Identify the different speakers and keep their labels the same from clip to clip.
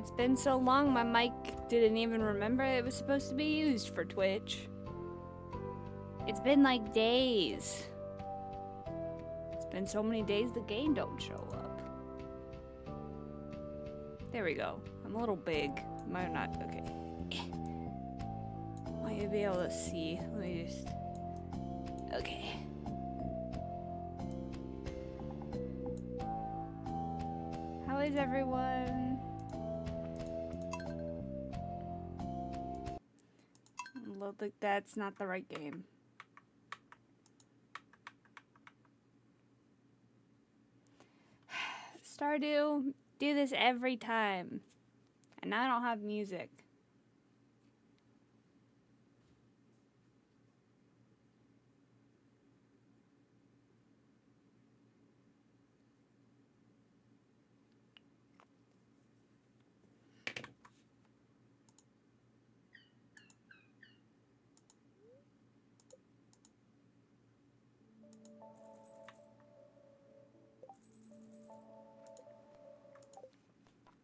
Speaker 1: It's been so long, my mic didn't even remember it was supposed to be used for Twitch. It's been like days. It's been so many days the game don't show up. There we go. I'm a little big. Might not. Okay. Might you be able to see? Let me just. Okay. How is everyone? Look like that's not the right game. Stardew, do this every time. And now I don't have music.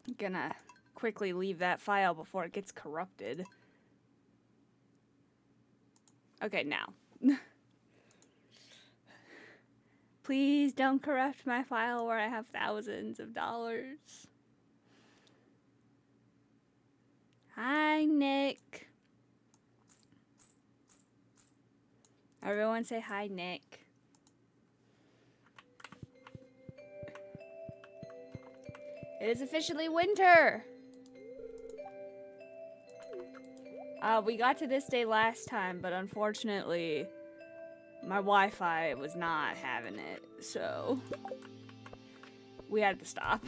Speaker 1: I'm gonna quickly leave that file before it gets corrupted. Okay, now. Please don't corrupt my file where I have thousands of dollars. Hi, Nick. Everyone say hi, Nick. It is officially winter. We got to this day last time, but unfortunately, my Wi-Fi was not having it, so we had to stop.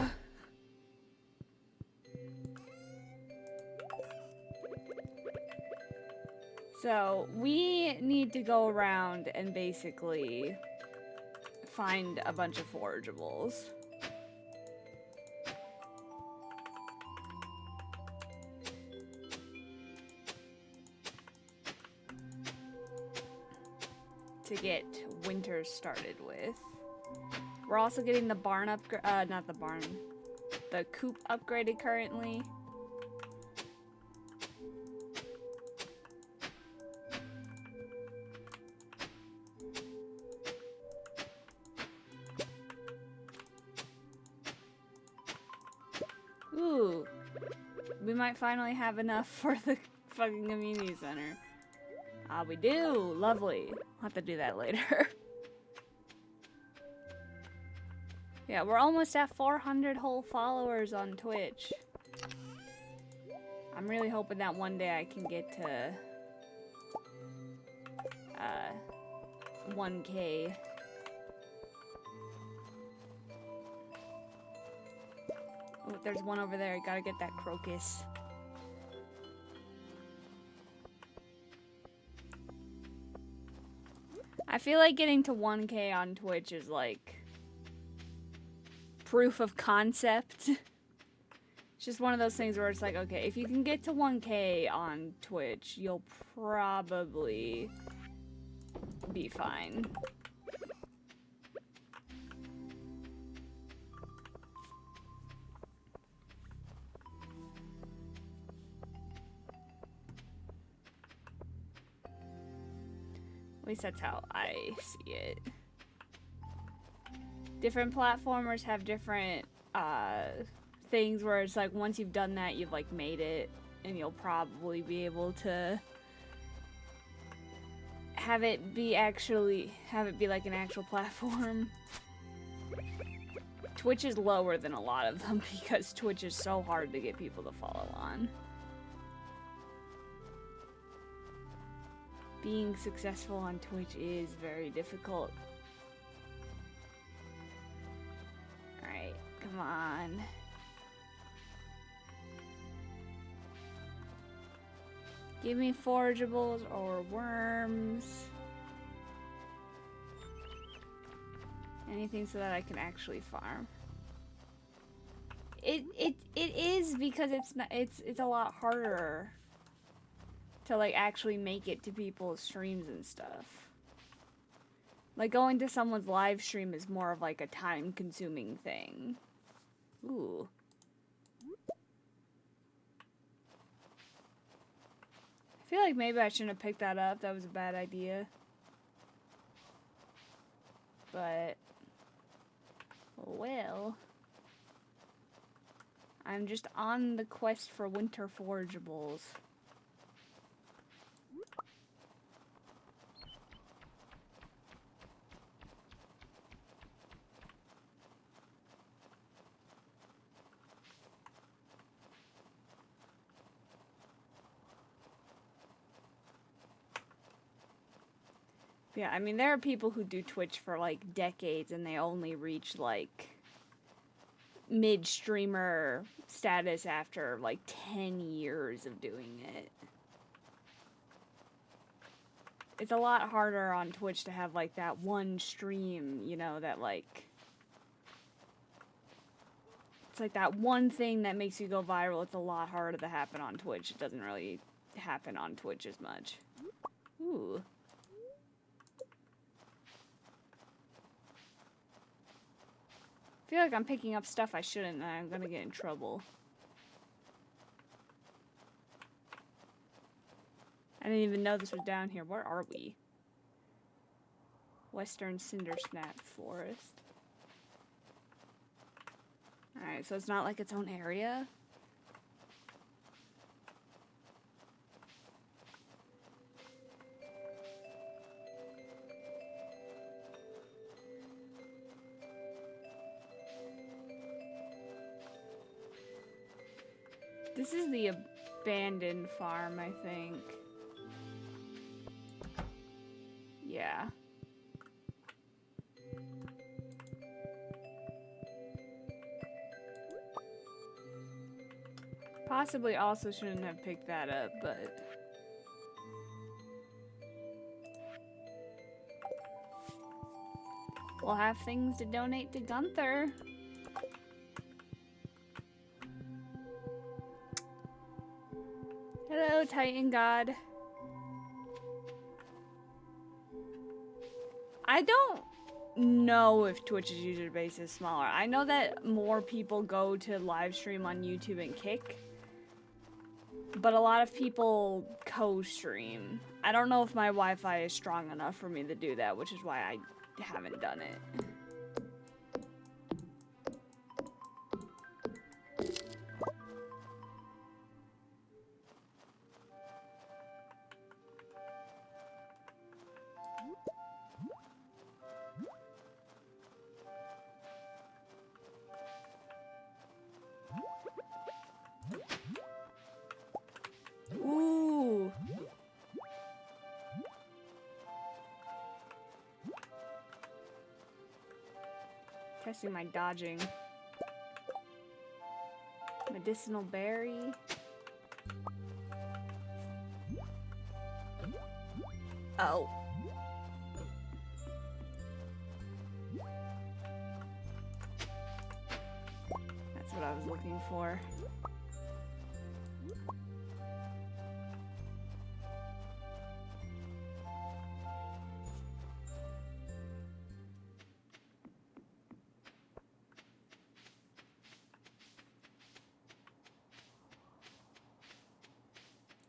Speaker 1: So we need to go around and basically find a bunch of forageables. To get winter started with. We're also getting the barn not the barn, the coop upgraded currently. Ooh, we might finally have enough for the fucking community center. Ah, we do. Lovely. I'll have to do that later. Yeah, we're almost at 400 whole followers on Twitch. I'm really hoping that one day I can get to 1K. Oh, there's one over there. Gotta get that crocus. I feel like getting to 1K on Twitch is like proof of concept. It's just one of those things where it's like, okay, if you can get to 1K on Twitch, you'll probably be fine. At least that's how I see it. Different platformers have different things where it's like once you've done that, you've like made it, and you'll probably be able to have it be like an actual platform. Twitch is lower than a lot of them because Twitch is so hard to get people to follow on. Being successful on Twitch is very difficult. Alright, come on. Give me forageables or worms. Anything so that I can actually farm. It is because it's a lot harder to like actually make it to people's streams and stuff. Like going to someone's live stream is more of like a time consuming thing. Ooh. feel like maybe I shouldn't have picked that up. That was a bad idea. But, well, I'm just on the quest for winter forageables. Yeah, I mean, there are people who do Twitch for, like, decades, and they only reach, like, mid-streamer status after, like, 10 years of doing it. It's a lot harder on Twitch to have, like, that one stream, you know, that, like... It's like that one thing that makes you go viral. It's a lot harder to happen on Twitch. It doesn't really happen on Twitch as much. Ooh. I feel like I'm picking up stuff I shouldn't, and I'm gonna get in trouble. I didn't even know this was down here. Where are we? Western Cindersnap Forest. Alright, so it's not like its own area? This is the abandoned farm, I think. Yeah. Possibly also shouldn't have picked that up, but... We'll have things to donate to Gunther. Hello, Titan God. I don't know if Twitch's user base is smaller. I know that more people go to live stream on YouTube and Kick, but a lot of people co-stream. I don't know if my Wi-Fi is strong enough for me to do that, which is why I haven't done it. Ooh. Testing my dodging. Medicinal berry. Oh. That's what I was looking for.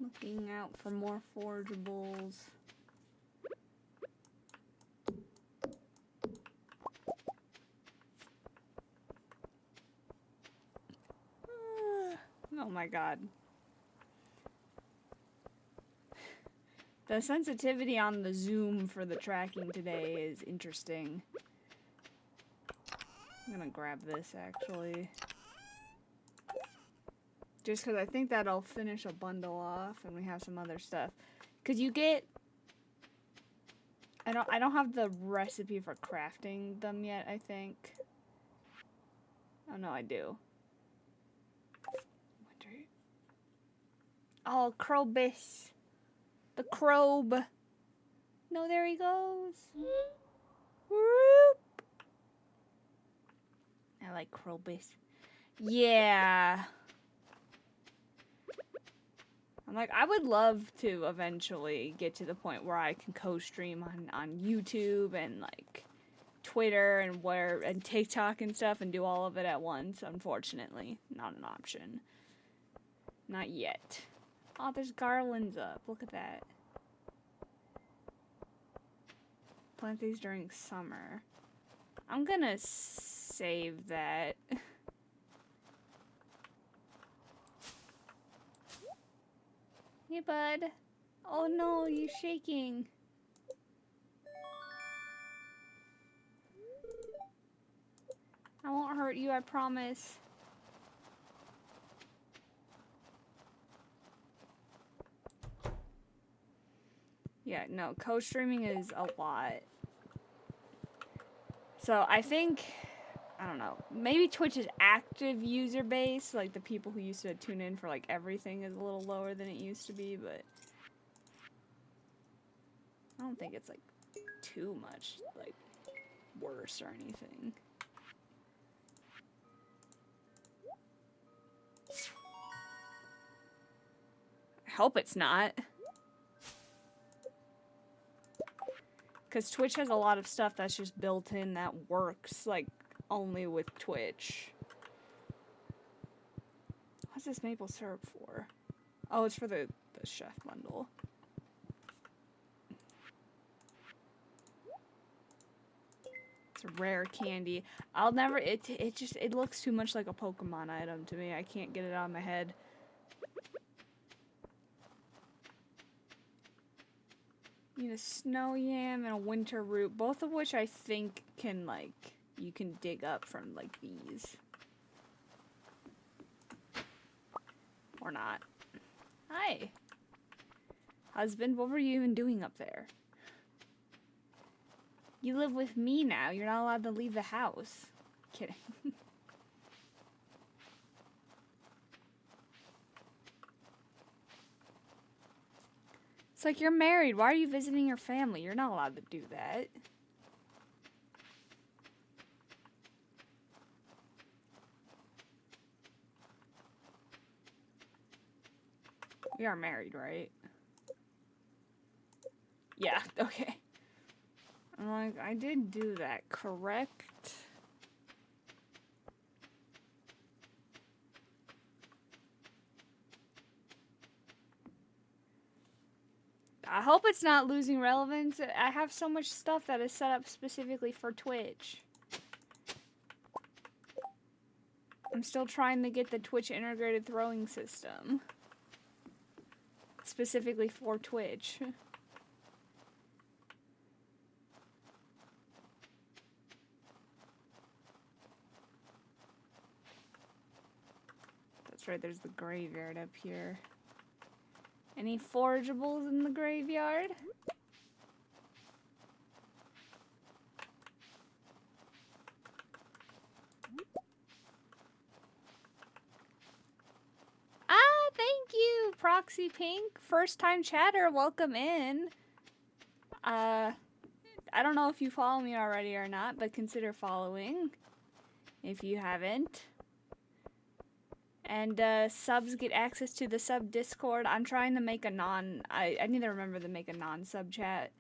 Speaker 1: Looking out for more forageables. Oh my god. The sensitivity on the zoom for the tracking today is interesting. I'm gonna grab this actually. Just because I think that'll finish a bundle off and we have some other stuff. Cause you get... I don't have the recipe for crafting them yet, I think. Oh no, I do. Oh, Krobus. The Krob. No, there he goes. Whoop. I like Krobus. Yeah. I'm like, I would love to eventually get to the point where I can co-stream on YouTube and like Twitter and TikTok and stuff and do all of it at once. Unfortunately, not an option. Not yet. Oh, there's garlands up. Look at that. Plant these during summer. I'm gonna save that. Hey, bud. Oh no, you're shaking. I won't hurt you, I promise. Yeah, no, co-streaming is a lot. So I think, I don't know, maybe Twitch's active user base, like the people who used to tune in for like everything, is a little lower than it used to be, but I don't think it's like too much like worse or anything. I hope it's not. Because Twitch has a lot of stuff that's just built in that works, like, only with Twitch. What's this maple syrup for? Oh, it's for the chef bundle. It's a rare candy. I'll never, it looks too much like a Pokemon item to me. I can't get it out of my head. Need a snow yam and a winter root, both of which I think can, like, you can dig up from, like, these. Or not. Hi. Husband, what were you even doing up there? You live with me now. You're not allowed to leave the house. Kidding. It's like, you're married. Why are you visiting your family? You're not allowed to do that. We are married, right? Yeah, okay. I'm like, I did do that, correct? I hope it's not losing relevance. I have so much stuff that is set up specifically for Twitch. I'm still trying to get the Twitch integrated throwing system. Specifically for Twitch. That's right, there's the graveyard up here. Any forageables in the graveyard? Ah, thank you, Proxy Pink. First time chatter, welcome in. I don't know if you follow me already or not, but consider following if you haven't. And subs get access to the sub Discord. I'm trying to make a I need to remember to make a non-sub chat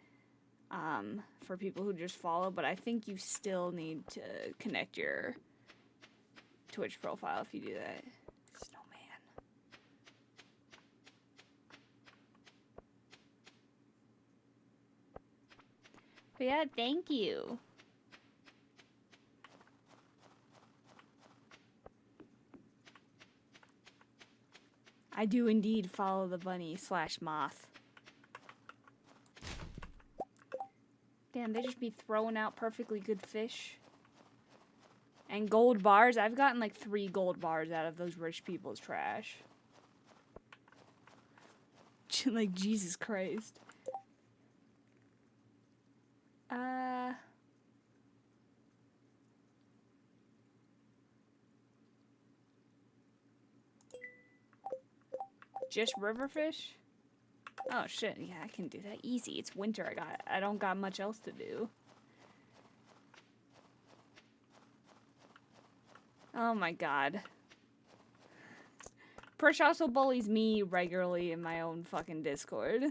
Speaker 1: for people who just follow, but I think you still need to connect your Twitch profile if you do that. Snowman. But yeah, thank you. I do indeed follow the bunny / moth. Damn, they just be throwing out perfectly good fish. And gold bars. I've gotten like 3 gold bars out of those rich people's trash. Like, Jesus Christ. Just riverfish? Oh shit, yeah, I can do that easy. It's winter. I don't got much else to do. Oh my god. Perch also bullies me regularly in my own fucking Discord.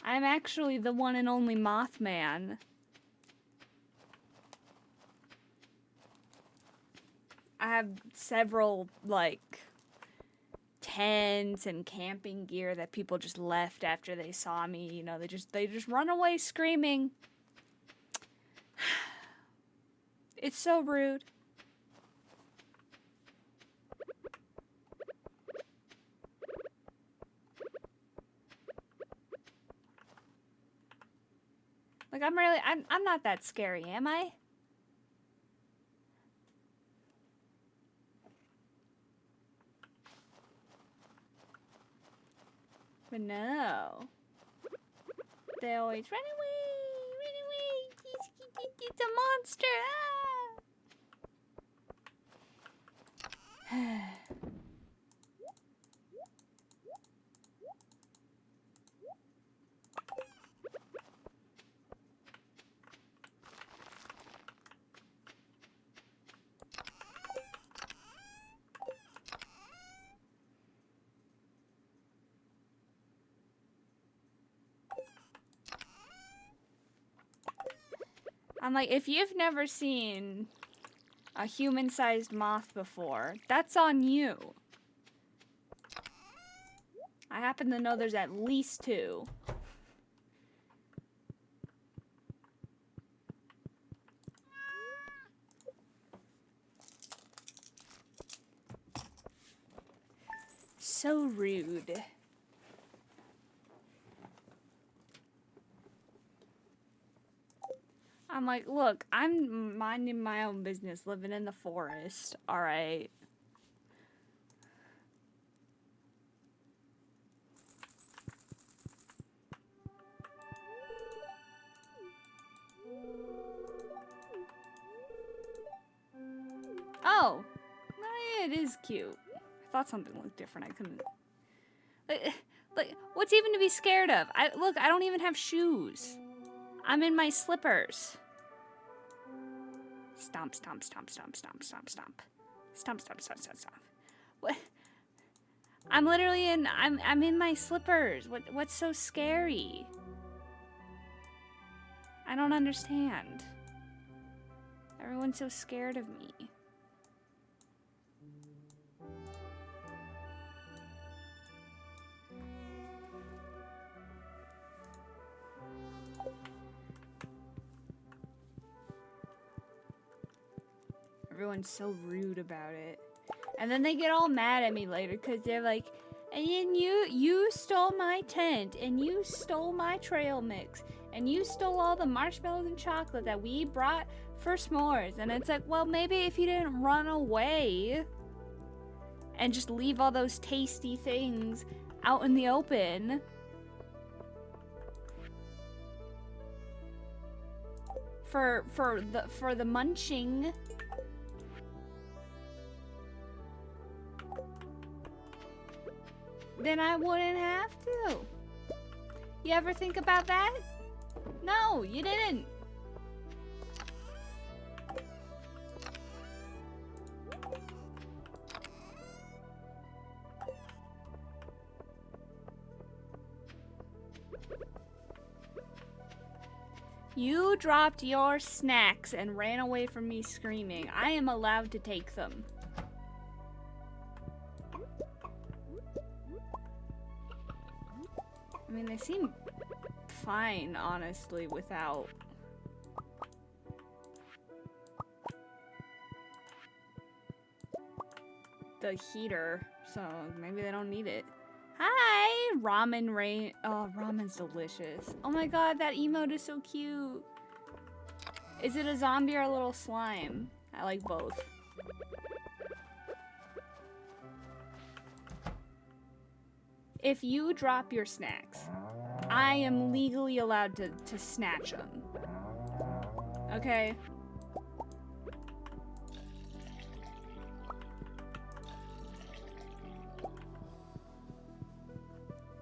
Speaker 1: I'm actually the one and only Mothman. I have several, like, tents and camping gear that people just left after they saw me. You know, they just run away screaming. It's so rude. Like, I'm not that scary, am I? But no. They always run away, it's a monster, ah! I'm like, if you've never seen a human-sized moth before, that's on you. I happen to know there's at least 2. So rude. I'm like, look, I'm minding my own business, living in the forest, alright? Oh, it is cute. I thought something looked different, I couldn't... Like, what's even to be scared of? Look, I don't even have shoes. I'm in my slippers. Stomp, stomp, stomp, stomp, stomp, stomp, stomp. Stomp, stomp, stomp, stomp, stomp. What? I'm literally I'm in my slippers. What's so scary? I don't understand. Everyone's so scared of me. Everyone's so rude about it. And then they get all mad at me later because they're like, and then you stole my tent, and you stole my trail mix, and you stole all the marshmallows and chocolate that we brought for s'mores. And it's like, well, maybe if you didn't run away and just leave all those tasty things out in the open. For the munching. Then I wouldn't have to. You ever think about that? No, you didn't. You dropped your snacks and ran away from me screaming. I am allowed to take them. I mean, they seem fine, honestly, without... the heater, so maybe they don't need it. Hi! Ramen rain. Oh, ramen's delicious. Oh my god, that emote is so cute. Is it a zombie or a little slime? I like both. If you drop your snacks, I am legally allowed to snatch them. Okay?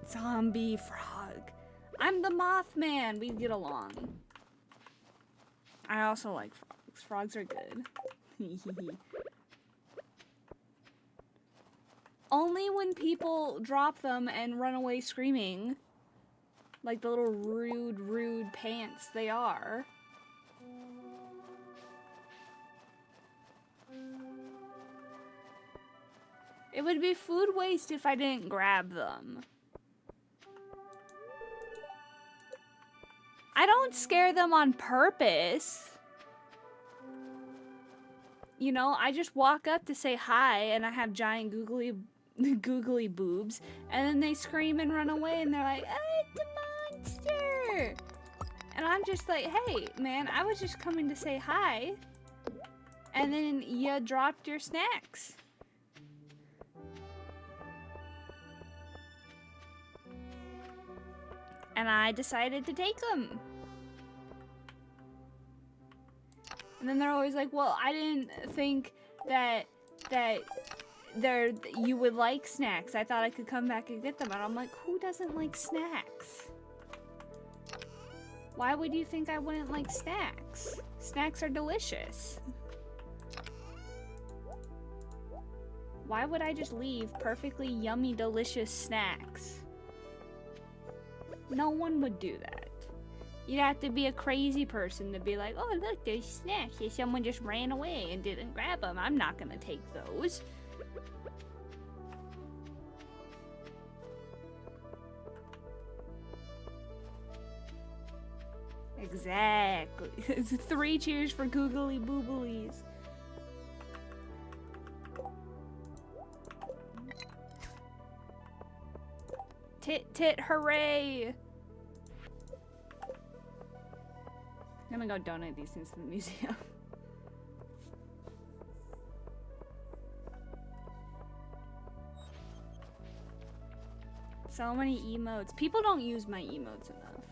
Speaker 1: Zombie frog. I'm the Mothman. We get along. I also like frogs. Frogs are good. Only when people drop them and run away screaming. Like the little rude pants they are. It would be food waste if I didn't grab them. I don't scare them on purpose. You know, I just walk up to say hi and I have giant googly boobs, and then they scream and run away and they're like, oh, it's a monster. And I'm just like, hey, man, I was just coming to say hi. And then you dropped your snacks. And I decided to take them. And then they're always like, well, I didn't think that you would like snacks. I thought I could come back and get them. And I'm like, who doesn't like snacks? Why would you think I wouldn't like snacks? Snacks are delicious. Why would I just leave perfectly yummy, delicious snacks? No one would do that. You'd have to be a crazy person to be like, oh, look, there's snacks. Someone just ran away and didn't grab them. I'm not gonna take those. Exactly. It's 3 cheers for googly booblies. Tit tit hooray! I'm gonna go donate these things to the museum. So many emotes. People don't use my emotes enough.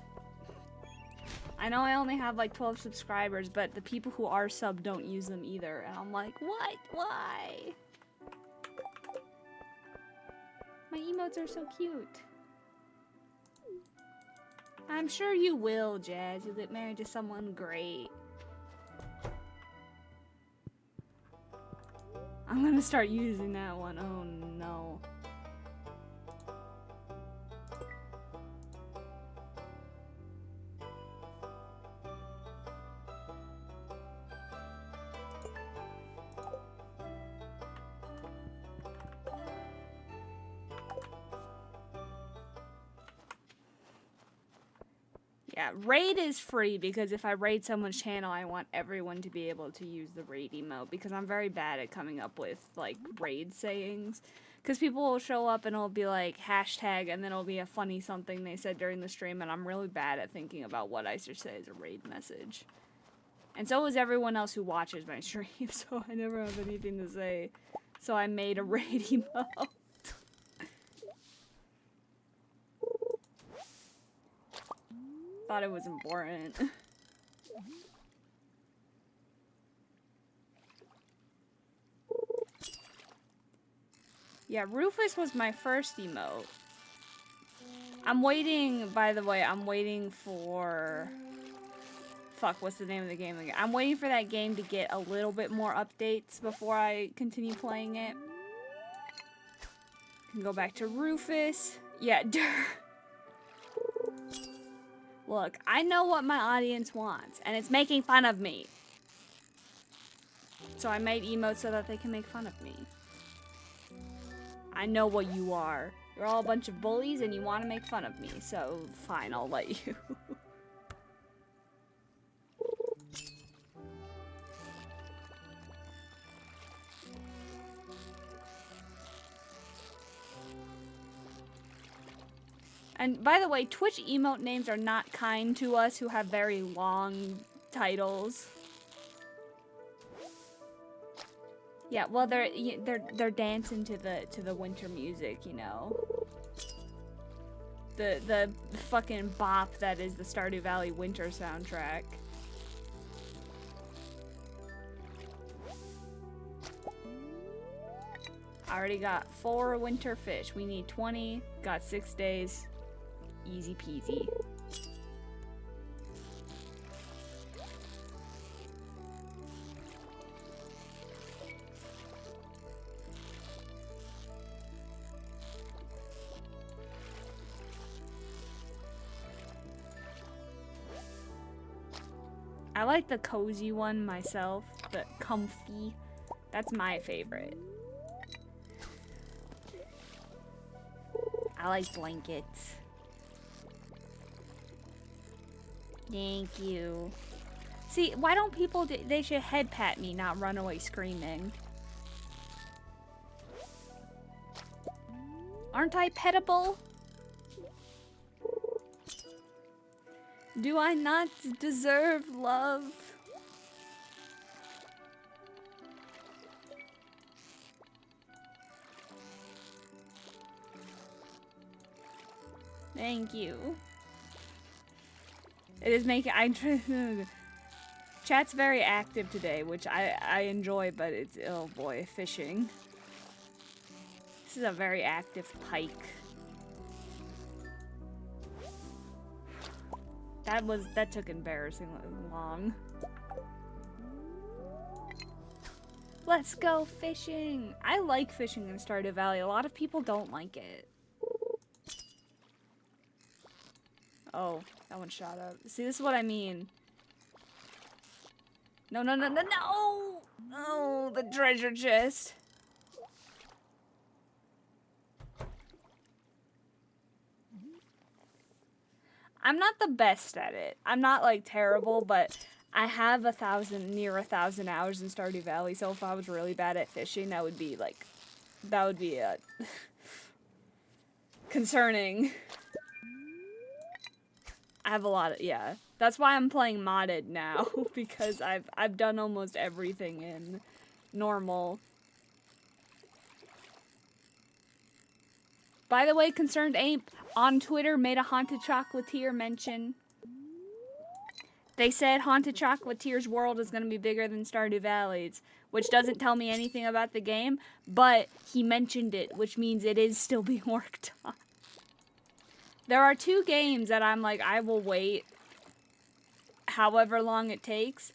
Speaker 1: I know I only have like 12 subscribers, but the people who are sub don't use them either. And I'm like, what? Why? My emotes are so cute. I'm sure you will, Jazz. You'll get married to someone great. I'm gonna start using that one. Oh no. Yeah, raid is free because if I raid someone's channel, I want everyone to be able to use the raid emote because I'm very bad at coming up with, like, raid sayings. Because people will show up and it'll be like, hashtag, and then it'll be a funny something they said during the stream, and I'm really bad at thinking about what I should say as a raid message. And so is everyone else who watches my stream, so I never have anything to say. So I made a raid emote. Thought it was important. Yeah, Rufus was my first emote. I'm waiting, by the way, I'm waiting for... Fuck, what's the name of the game again? I'm waiting for that game to get a little bit more updates before I continue playing it. Can go back to Rufus. Yeah, Look, I know what my audience wants, and it's making fun of me. So I made emotes so that they can make fun of me. I know what you are. You're all a bunch of bullies and you want to make fun of me, so fine, I'll let you. And by the way, Twitch emote names are not kind to us who have very long titles. Yeah, well, they're dancing to the winter music, you know. The fucking bop that is the Stardew Valley winter soundtrack. I already got 4 winter fish. We need 20. Got 6 days. Easy peasy. I like the cozy one myself, the comfy. That's my favorite. I like blankets. Thank you. See, why don't people, they should head pat me, not run away screaming. Aren't I petable? Do I not deserve love? Thank you. It is making, chat's very active today, which I enjoy, but it's, oh boy, fishing. This is a very active pike. That took embarrassingly long. Let's go fishing! I like fishing in Stardew Valley. A lot of people don't like it. Oh, that one shot up. See, this is what I mean. No, no, no, no, no! Oh, the treasure chest. I'm not the best at it. I'm not, like, terrible, but I have near 1,000 hours in Stardew Valley, so if I was really bad at fishing, that would be, concerning. I have a lot of, yeah. That's why I'm playing modded now, because I've done almost everything in normal. By the way, Concerned Ape on Twitter made a Haunted Chocolatier mention. They said Haunted Chocolatier's world is going to be bigger than Stardew Valley's, which doesn't tell me anything about the game, but he mentioned it, which means it is still being worked on. There are 2 games that I'm like, I will wait however long it takes.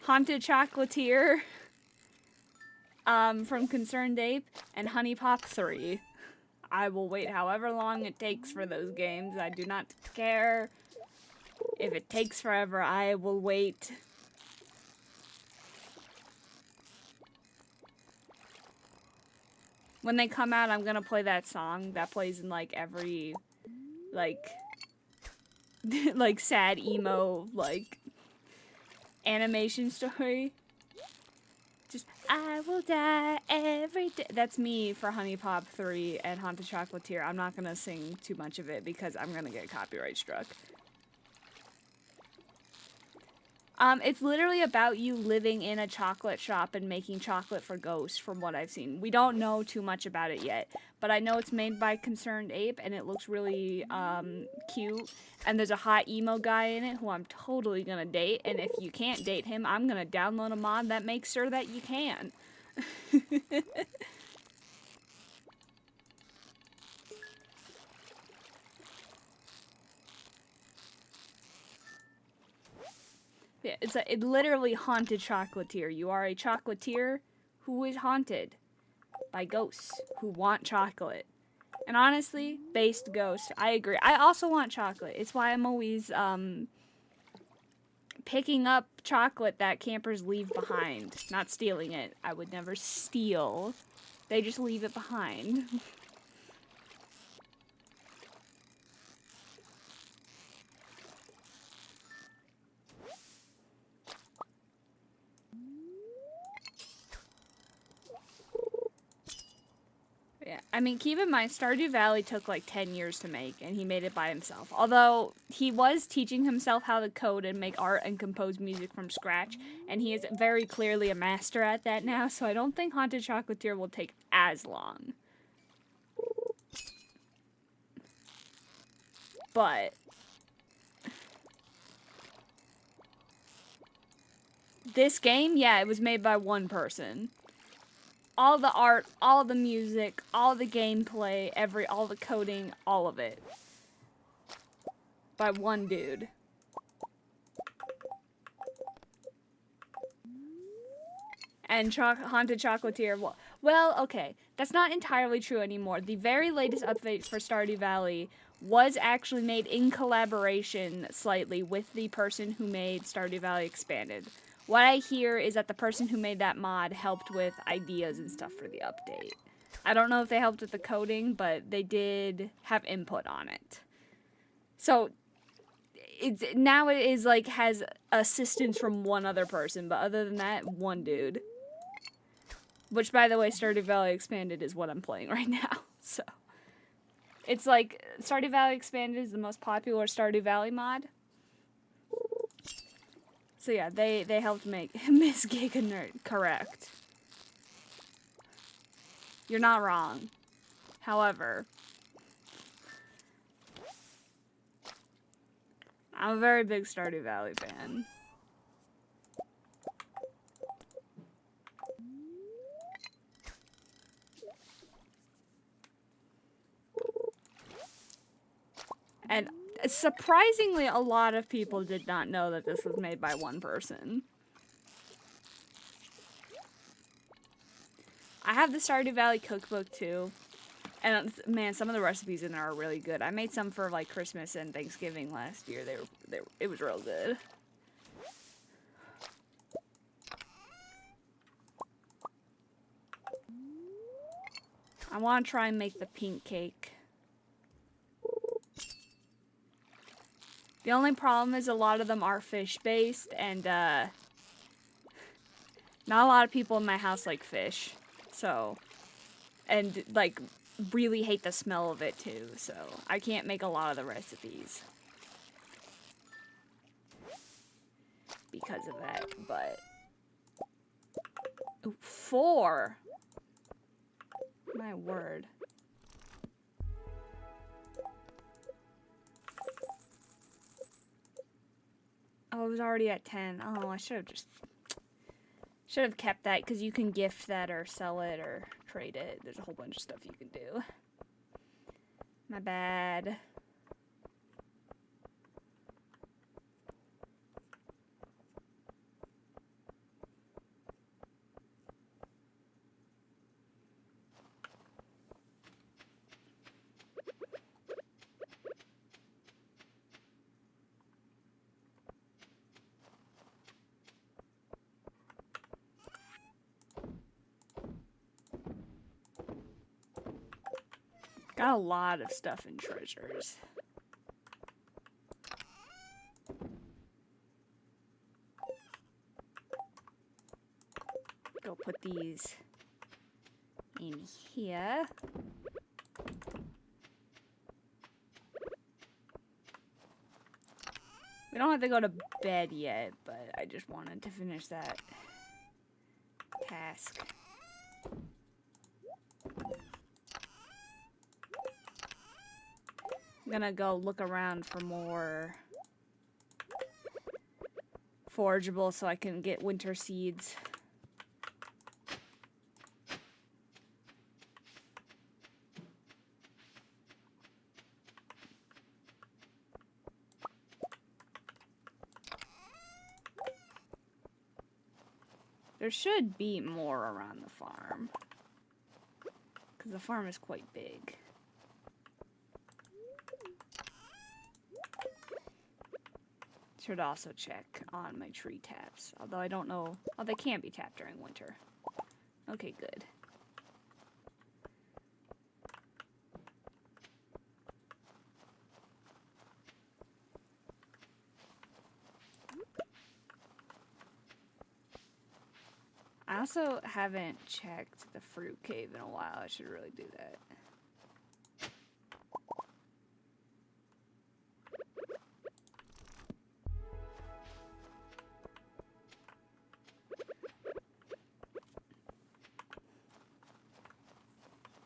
Speaker 1: Haunted Chocolatier from Concerned Ape and Honey Pop 3. I will wait however long it takes for those games. I do not care. If it takes forever, I will wait. When they come out, I'm gonna play that song that plays in, like, every, like, like, sad emo, like, animation story. Just, I will die every day. That's me for Honey Pop 3 and Haunted Chocolatier. I'm not gonna sing too much of it because I'm gonna get copyright struck. It's literally about you living in a chocolate shop and making chocolate for ghosts, from what I've seen. We don't know too much about it yet, but I know it's made by Concerned Ape, and it looks really, cute. And there's a hot emo guy in it who I'm totally gonna date, and if you can't date him, I'm gonna download a mod that makes sure that you can. Yeah, it's literally Haunted Chocolatier. You are a chocolatier who is haunted by ghosts who want chocolate. And honestly, based ghosts, I agree. I also want chocolate. It's why I'm always picking up chocolate that campers leave behind. Not stealing it. I would never steal. They just leave it behind. Yeah, I mean, keep in mind, Stardew Valley took like 10 years to make, and he made it by himself. Although, he was teaching himself how to code and make art and compose music from scratch, and he is very clearly a master at that now, so I don't think Haunted Chocolatier will take as long. But this game, yeah, it was made by one person. All the art, all the music, all the gameplay, all the coding, all of it. By one dude. And Haunted Chocolatier, well, okay, that's not entirely true anymore. The very latest update for Stardew Valley was actually made in collaboration slightly with the person who made Stardew Valley Expanded. What I hear is that the person who made that mod helped with ideas and stuff for the update. I don't know if they helped with the coding, but they did have input on it. So it's now it is like has assistance from one other person, but other than that, one dude. Which, by the way, Stardew Valley Expanded is what I'm playing right now. So it's like Stardew Valley Expanded is the most popular Stardew Valley mod. So yeah, they helped make Miss Giga Nerd correct. You're not wrong. However, I'm a very big Stardew Valley fan. And surprisingly, a lot of people did not know that this was made by one person. I have the Stardew Valley cookbook too. And man, some of the recipes in there are really good. I made some for like Christmas and Thanksgiving last year. It was real good. I want to try and make the pink cake. The only problem is a lot of them are fish-based, and not a lot of people in my house like fish. So, and like really hate the smell of it too, so I can't make a lot of the recipes because of that, but... Ooh, 4! My word. Oh, it was already at 10. Oh, I should have kept that, because you can gift that or sell it or trade it. There's a whole bunch of stuff you can do. My bad. Got a lot of stuff in treasures. Go put these in here. We don't have to go to bed yet, but I just wanted to finish that task. I'm gonna go look around for more forageable so I can get winter seeds. There should be more around the farm, because the farm is quite big. Should also check on my tree taps, although I don't know. Oh, they can be tapped during winter. Okay, good. I also haven't checked the fruit cave in a while. I should really do that.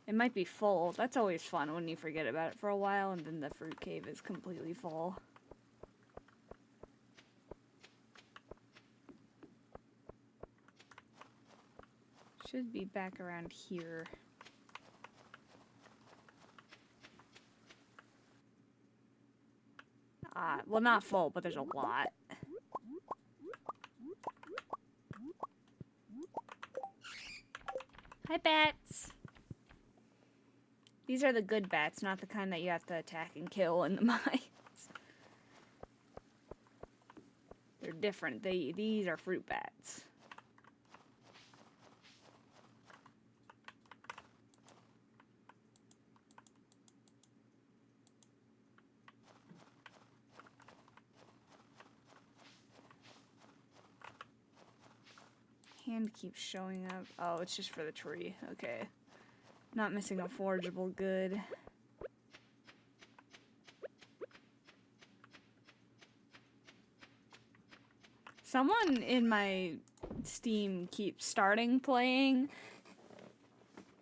Speaker 1: It might be full. That's always fun when you forget about it for a while and then the fruit cave is completely full. Should be back around here. Well, not full, but there's a lot. Hi, bats. These are the good bats, not the kind that you have to attack and kill in the mines. They're different. These are fruit bats. hand keeps showing up. Oh, it's just for the tree. Okay. Not missing a forageable good. Someone in my Steam keeps starting playing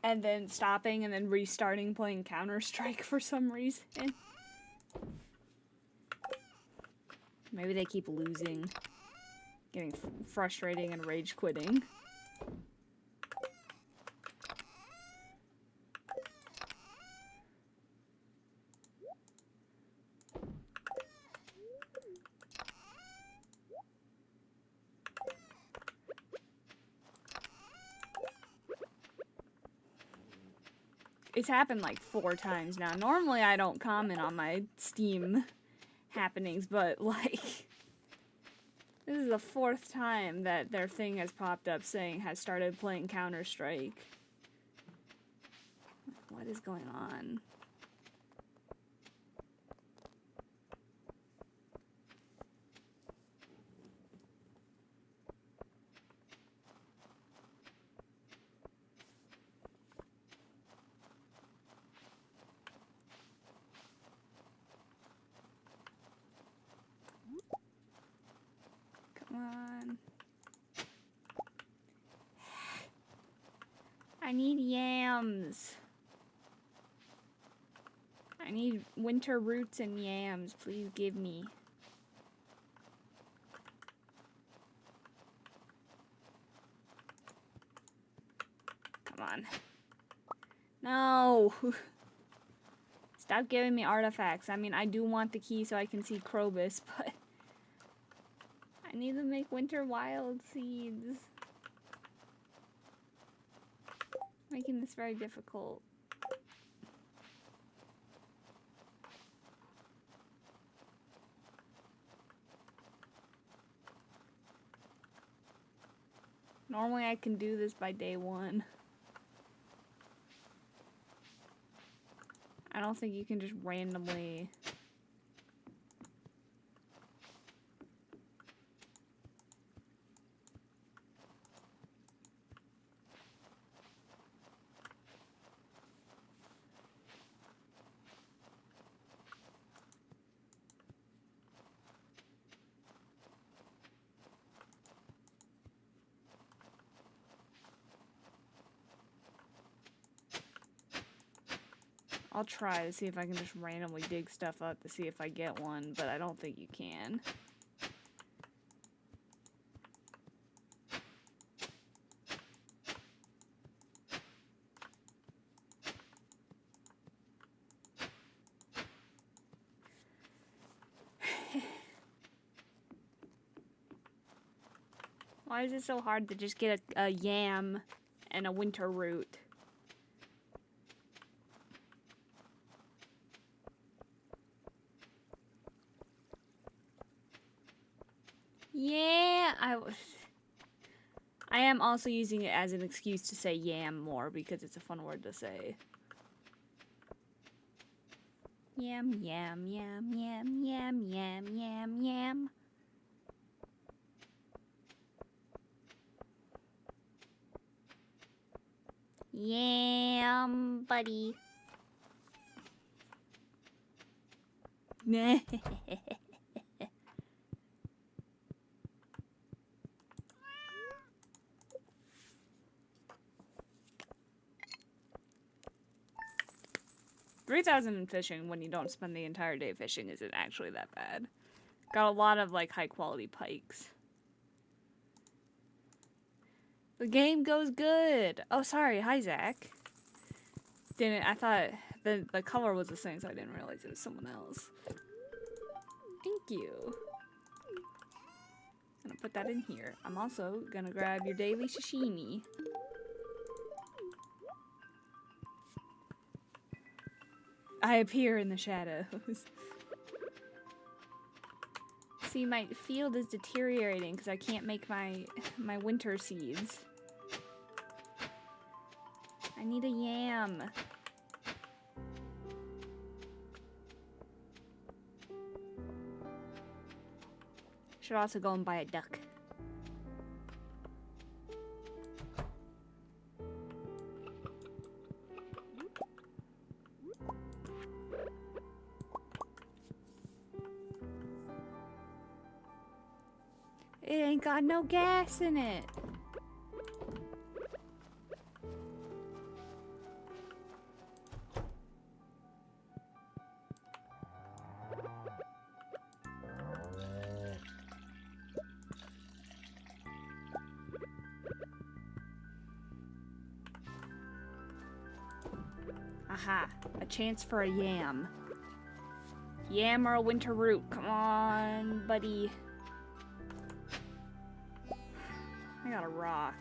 Speaker 1: and then stopping and then restarting playing Counter-Strike for some reason. Maybe they keep losing, getting frustrating and rage quitting. It's happened like 4 times now. Normally I don't comment on my Steam happenings, but like this is the 4th time that their thing has popped up saying has started playing Counter-Strike. What is going on? Come on. I need yams. I need winter roots and yams. Please give me. Come on. No. Stop giving me artifacts. I mean, I do want the key so I can see Krobus, but I need to make winter wild seeds. Making this very difficult. Normally I can do this by day 1. I don't think you can just randomly... I'll try to see if I can just randomly dig stuff up to see if I get one, but I don't think you can. Why is it so hard to just get a yam and a winter root? Yeah, I am also using it as an excuse to say yam more because it's a fun word to say. Yam, yam, yam, yam, yam, yam, yam, yam. Yam, buddy. 3,000 fishing when you don't spend the entire day fishing isn't actually that bad. Got a lot of like high quality pikes. The game goes good. Oh, sorry. Hi, Zach. I thought the color was the same, so I didn't realize it was someone else. Thank you. I'm gonna put that in here. I'm also gonna grab your daily sashimi. I appear in the shadows. See, my field is deteriorating because I can't make my winter seeds. I need a yam. Should also go and buy a duck. It ain't got no gas in it. Aha, a chance for a yam. Yam or a winter root. Come on, buddy. I got a rock.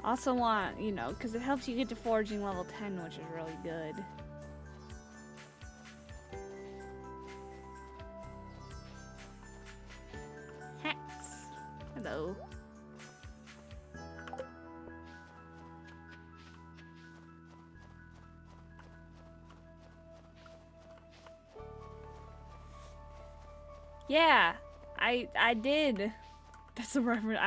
Speaker 1: Also want, you know, because it helps you get to foraging level 10, which is really good. Hats. Hello. Yeah, I did. That's a reference.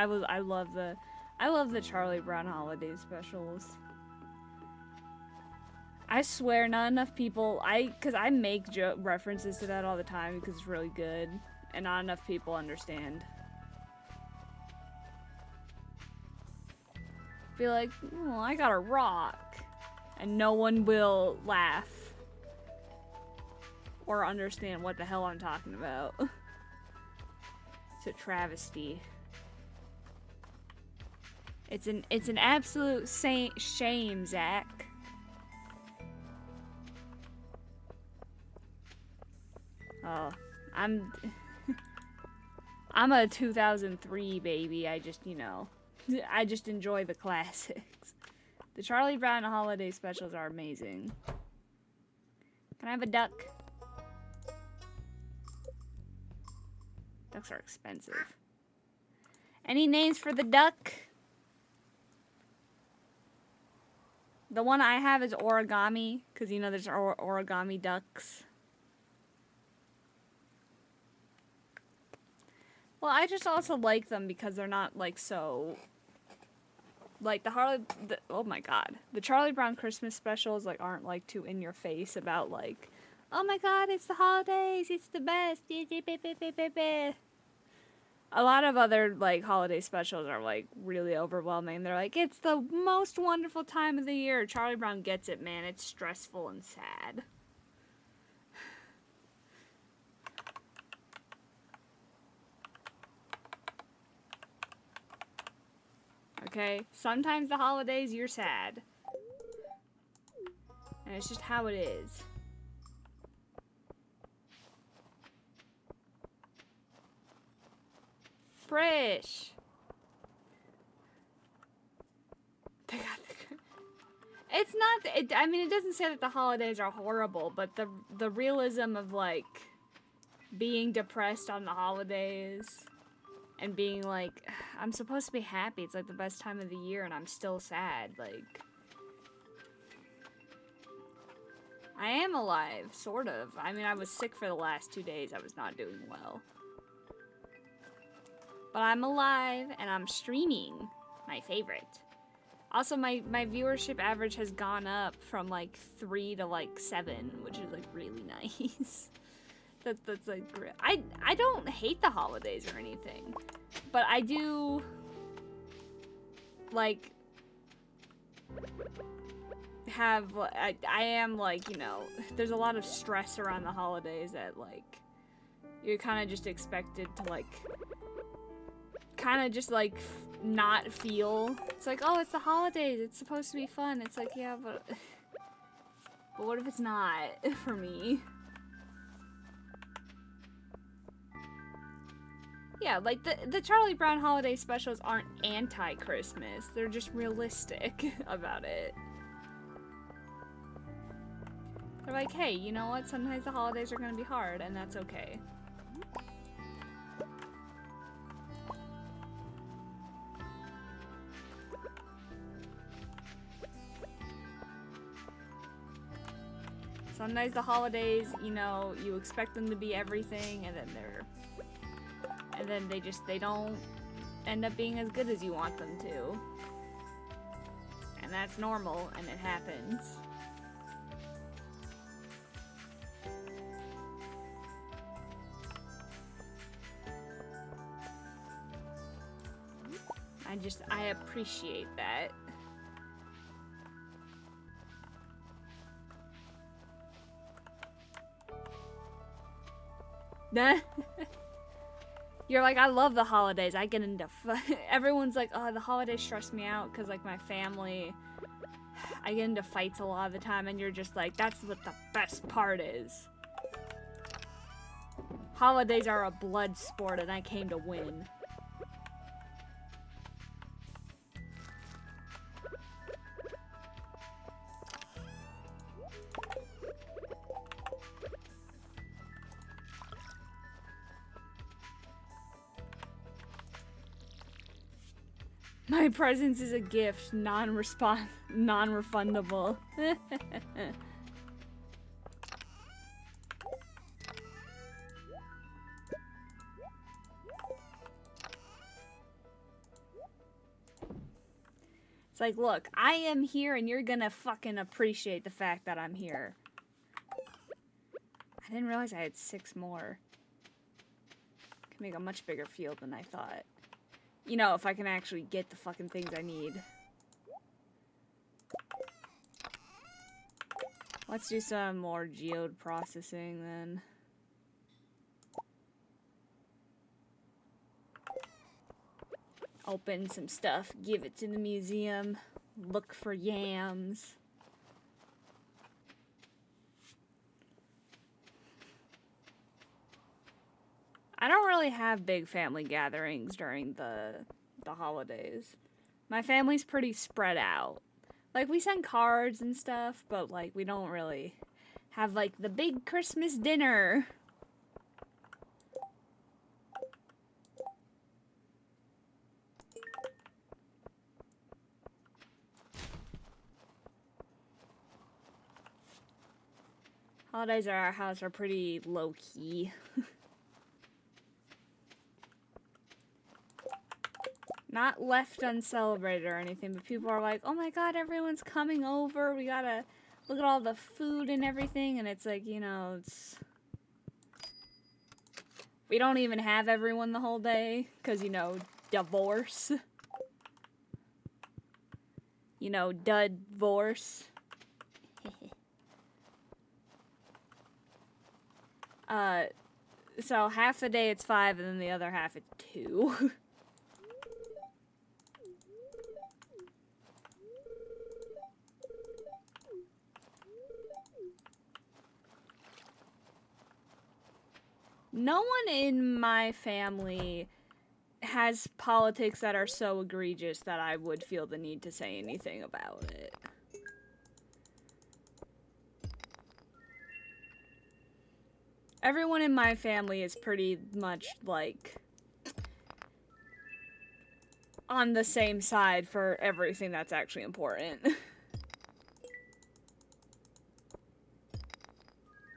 Speaker 1: I love the Charlie Brown holiday specials. I swear not enough people, cause I make references to that all the time because it's really good and not enough people understand. Be like, oh, I got a rock, and no one will laugh or understand what the hell I'm talking about. It's a travesty. It's an absolute shame, Zach. Oh, I'm a 2003 baby. I just, you know, I just enjoy the classics. The Charlie Brown holiday specials are amazing. Can I have a duck? Ducks are expensive. Any names for the duck? The one I have is origami, because you know there's origami ducks. Well, I just also like them because they're not like so. Like oh my god, the Charlie Brown Christmas specials like aren't like too in your face about like, oh my god, it's the holidays, it's the best. A lot of other like holiday specials are like really overwhelming. They're like, it's the most wonderful time of the year. Charlie Brown gets it, man. It's stressful and sad. Okay? Sometimes the holidays you're sad. And it's just how it is. Frish. It's not. I mean, it doesn't say that the holidays are horrible, but the realism of like being depressed on the holidays and being like, I'm supposed to be happy. It's like the best time of the year, and I'm still sad. Like, I am alive, sort of. I mean, I was sick for the last 2 days. I was not doing well. But I'm alive, and I'm streaming. My favorite. Also, my viewership average has gone up from, like, 3 to, like, 7, which is, like, really nice. That's, like, great. I don't hate the holidays or anything. But I do, like, have, I am, like, you know, there's a lot of stress around the holidays that, like, you're kind of just expected to, like, kind of just, like, not feel. It's like, oh, it's the holidays, it's supposed to be fun. It's like, yeah, but what if it's not for me? Yeah, like the Charlie Brown holiday specials aren't anti-Christmas. They're just realistic about it. They're like, hey, you know what? Sometimes the holidays are gonna be hard, and that's okay. Sometimes the holidays, you know, you expect them to be everything, and then they don't end up being as good as you want them to. And that's normal, and it happens. I appreciate that. You're like, I love the holidays. I get into everyone's like, oh, the holidays stress me out because like my family, I get into fights a lot of the time, and you're just like, that's what the best part is. Holidays are a blood sport, and I came to win. My presence is a gift, non-refundable. It's like, look, I am here and you're gonna fucking appreciate the fact that I'm here. I didn't realize I had 6 more. Can make a much bigger field than I thought. You know, if I can actually get the fucking things I need. Let's do some more geode processing then. Open some stuff, give it to the museum, look for yams. I don't really have big family gatherings during the holidays. My family's pretty spread out. Like, we send cards and stuff, but, like, we don't really have, like, the big Christmas dinner. Holidays at our house are pretty low-key. Not left uncelebrated or anything, but people are like, oh my god, everyone's coming over, we gotta look at all the food and everything, and it's like, you know, we don't even have everyone the whole day, because, you know, divorce. You know, divorce. So half the day it's 5, and then the other half it's 2. No one in my family has politics that are so egregious that I would feel the need to say anything about it. Everyone in my family is pretty much, like, on the same side for everything that's actually important.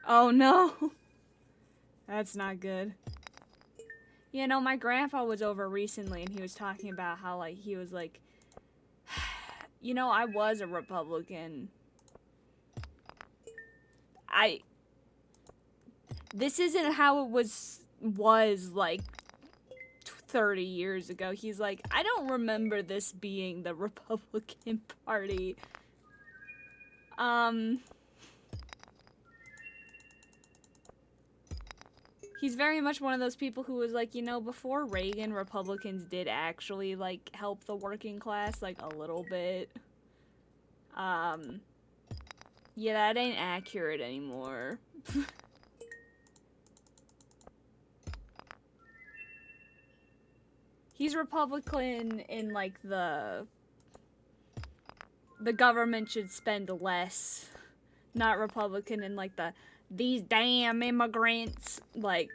Speaker 1: Oh no! That's not good. You know, my grandpa was over recently and he was talking about how, like, he was like, you know, I was a Republican. This isn't how it was like 30 years ago. He's like, I don't remember this being the Republican Party. He's very much one of those people who was like, you know, before Reagan, Republicans did actually, like, help the working class, like, a little bit. Yeah, that ain't accurate anymore. He's Republican in, like, the government should spend less. Not Republican in, like, these damn immigrants, like...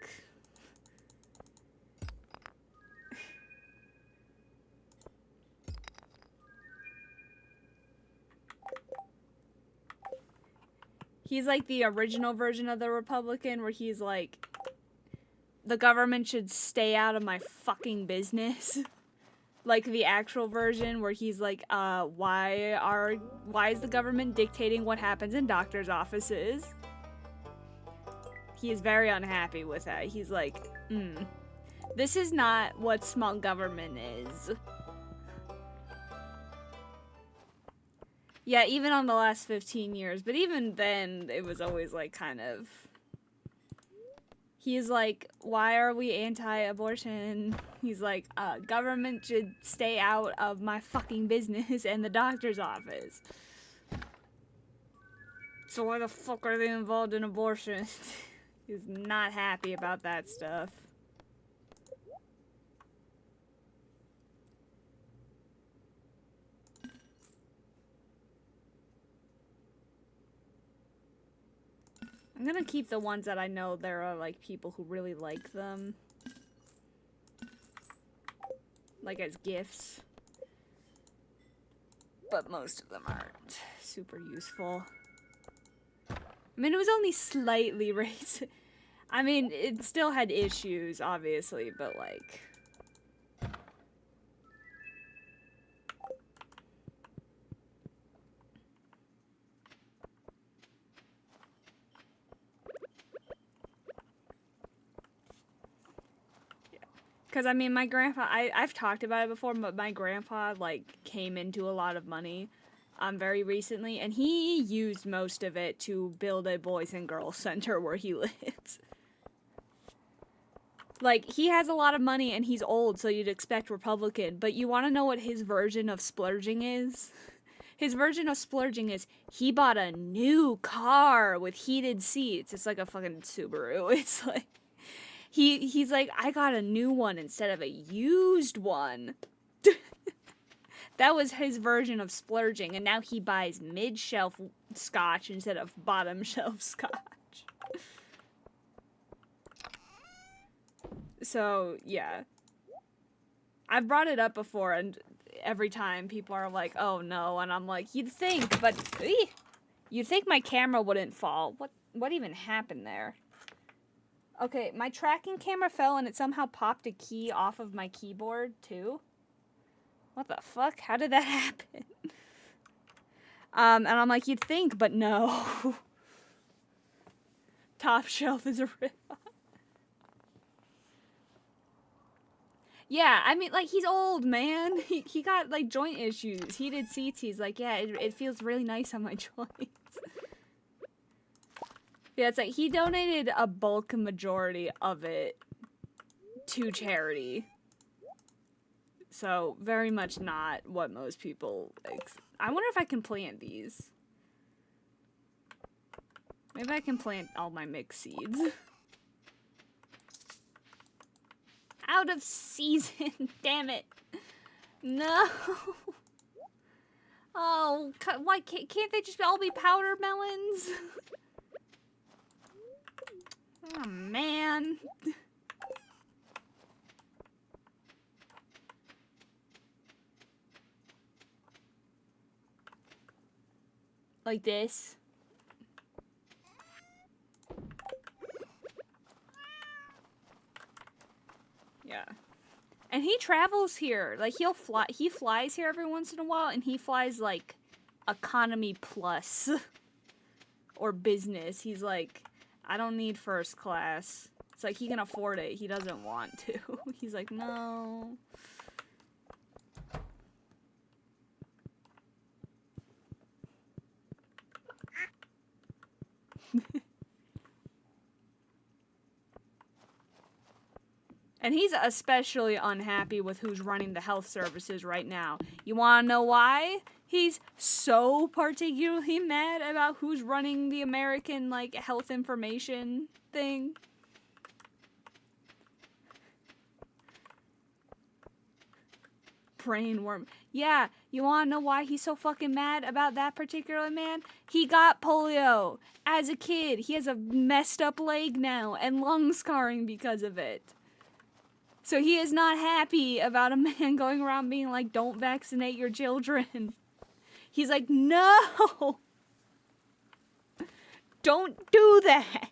Speaker 1: He's like the original version of the Republican where he's like, the government should stay out of my fucking business. Like the actual version where he's like, why is the government dictating what happens in doctors' offices? He is very unhappy with that. He's like, this is not what small government is. Yeah, even on the last 15 years, but even then, it was always like kind of... He's like, why are we anti-abortion? He's like, government should stay out of my fucking business and the doctor's office. So why the fuck are they involved in abortion? He's not happy about that stuff. I'm gonna keep the ones that I know there are like people who really like them. Like as gifts. But most of them aren't super useful. I mean, it was only slightly raised. I mean, it still had issues, obviously, but like... Because, I mean, my grandpa, I've talked about it before, but my grandpa, like, came into a lot of money very recently, and he used most of it to build a boys and girls center where he lives. Like, he has a lot of money, and he's old, so you'd expect Republican, but you want to know what his version of splurging is? His version of splurging is, he bought a new car with heated seats. It's like a fucking Subaru. It's like... He's like, I got a new one instead of a used one. That was his version of splurging, and now he buys mid-shelf scotch instead of bottom-shelf scotch. So, yeah. I've brought it up before, and every time people are like, oh no, and I'm like, you'd think, but... You'd think my camera wouldn't fall. What even happened there? Okay, my tracking camera fell and it somehow popped a key off of my keyboard, too. What the fuck? How did that happen? And I'm like, you'd think, but no. Top shelf is a rip-off. Yeah, I mean, like, he's old, man. He got, like, joint issues. Heated seats, he's like, yeah, it feels really nice on my joints. Yeah, it's like, he donated a bulk majority of it to charity. So, very much not what most people... I wonder if I can plant these. Maybe I can plant all my mixed seeds. Out of season, damn it. No. Oh, why can't they just all be powder melons? Oh, man. Like this. Yeah. And he travels here. Like, he flies here every once in a while, and he flies, like, economy plus. Or business. He's like... I don't need first class. It's like he can afford it. He doesn't want to. He's like, no. And he's especially unhappy with who's running the health services right now. You want to know why? He's so particularly mad about who's running the American, like, health information thing. Brainworm. Yeah, you want to know why he's so fucking mad about that particular man? He got polio as a kid. He has a messed up leg now and lung scarring because of it. So he is not happy about a man going around being like, don't vaccinate your children. He's like, no! Don't do that.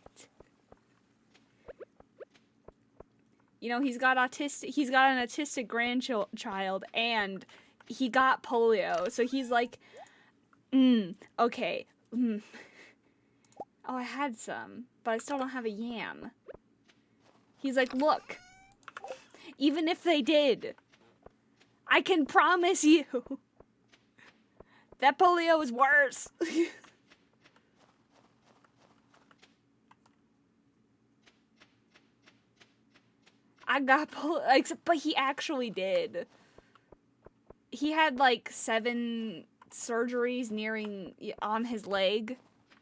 Speaker 1: You know, he's got an autistic grandchild, and he got polio. So he's like, okay. Oh, I had some, but I still don't have a yam. He's like, look, even if they did, I can promise you that polio is worse. I got polio, but he actually did. He had like 7 surgeries nearing on his leg.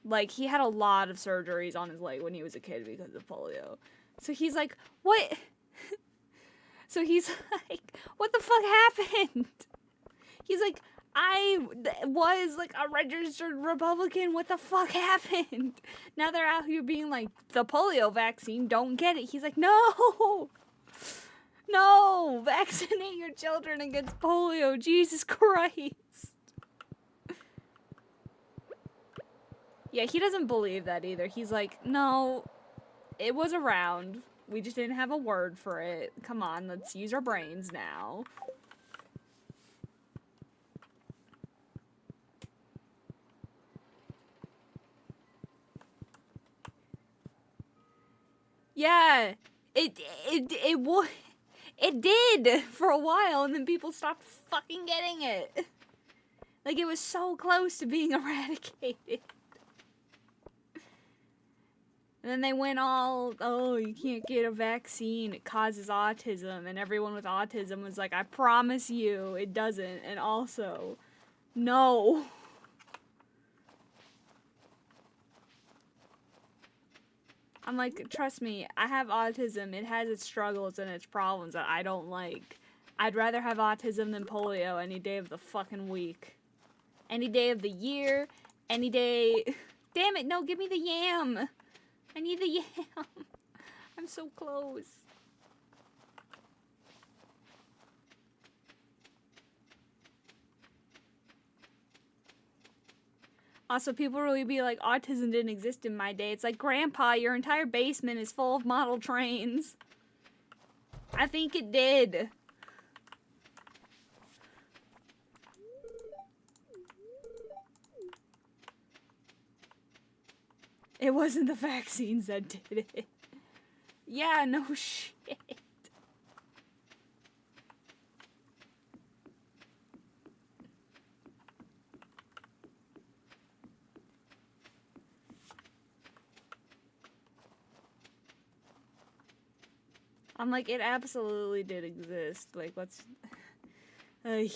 Speaker 1: Like, he had a lot of surgeries on his leg when he was a kid because of polio. So he's like, what? So he's like, what the fuck happened? He's like, I was like a registered Republican. What the fuck happened? Now they're out here being like, the polio vaccine, don't get it. He's like, no, vaccinate your children against polio. Jesus Christ. Yeah, he doesn't believe that either. He's like, no, it was around. We just didn't have a word for it. Come on, let's use our brains now. Yeah, it did for a while, and then people stopped fucking getting it. Like, it was so close to being eradicated. And then they went all, oh, you can't get a vaccine, it causes autism. And everyone with autism was like, I promise you, it doesn't. And also, no. I'm like, trust me, I have autism. It has its struggles and its problems that I don't like. I'd rather have autism than polio any day of the fucking week. Any day of the year, any day. Damn it, no, give me the yam. I need the yam. I'm so close. Also, people really be like, autism didn't exist in my day. It's like, Grandpa, your entire basement is full of model trains. I think it did. It wasn't the vaccines that did it. Yeah, no shit. I'm like, it absolutely did exist. Like, let's... And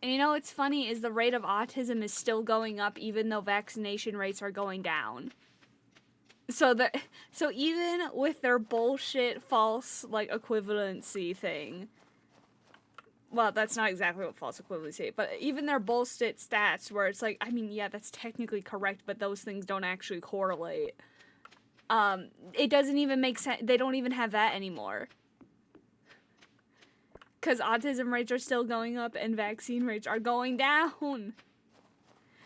Speaker 1: you know what's funny is the rate of autism is still going up even though vaccination rates are going down. So even with their bullshit false, like, equivalency thing... Well, that's not exactly what false equivalency, but even their bullshit stats where it's like, I mean, yeah, that's technically correct, but those things don't actually correlate. It doesn't even make sense. They don't even have that anymore. Because autism rates are still going up and vaccine rates are going down.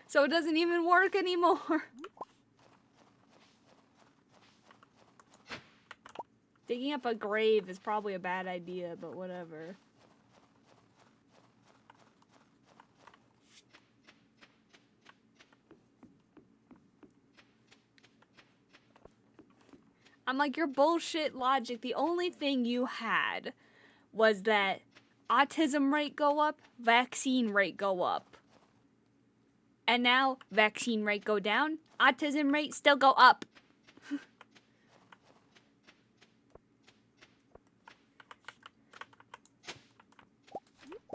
Speaker 1: So it doesn't even work anymore. Digging up a grave is probably a bad idea, but whatever. I'm like, your bullshit logic, the only thing you had was that autism rate go up, vaccine rate go up. And now, vaccine rate go down, autism rate still go up.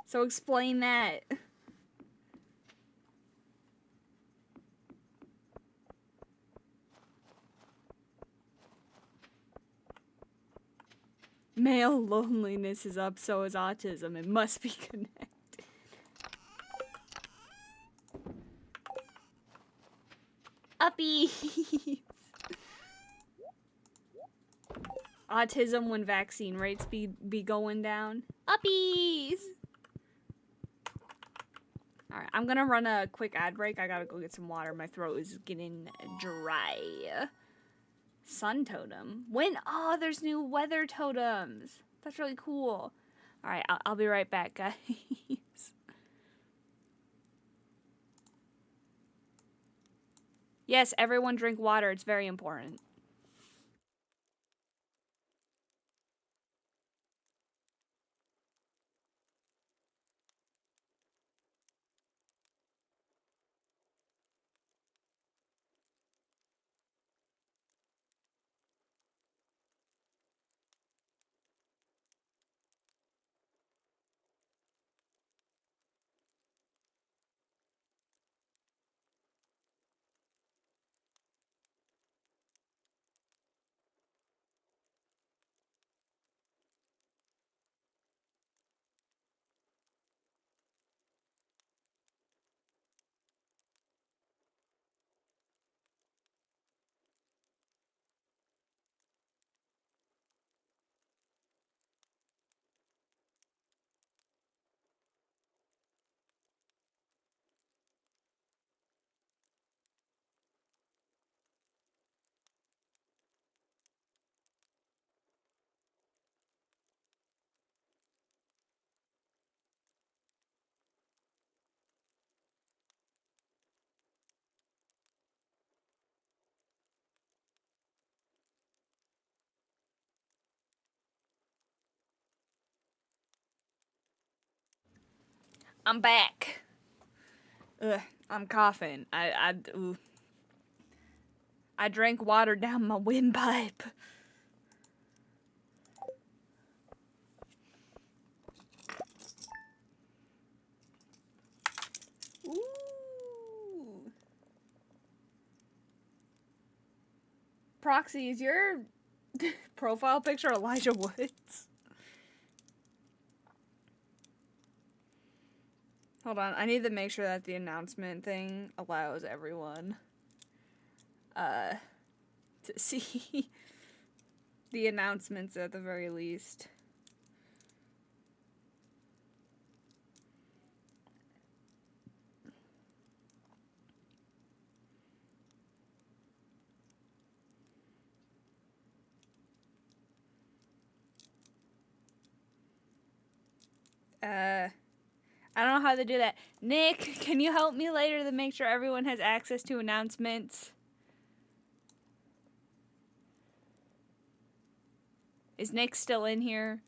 Speaker 1: So explain that. Male loneliness is up, so is autism. It must be connected. Uppies! Autism when vaccine rates be going down. Uppies! I'm gonna run a quick ad break. I gotta go get some water. My throat is getting dry. Sun totem. When? Oh, there's new weather totems. That's really cool. All right, I'll be right back, guys. Yes, everyone drink water. It's very important. I'm back. Ugh, I'm coughing. Ooh. I drank water down my windpipe. Ooh. Proxy, is your profile picture Elijah Woods? Hold on, I need to make sure that the announcement thing allows everyone to see the announcements at the very least. I don't know how to do that. Nick, can you help me later to make sure everyone has access to announcements? Is Nick still in here?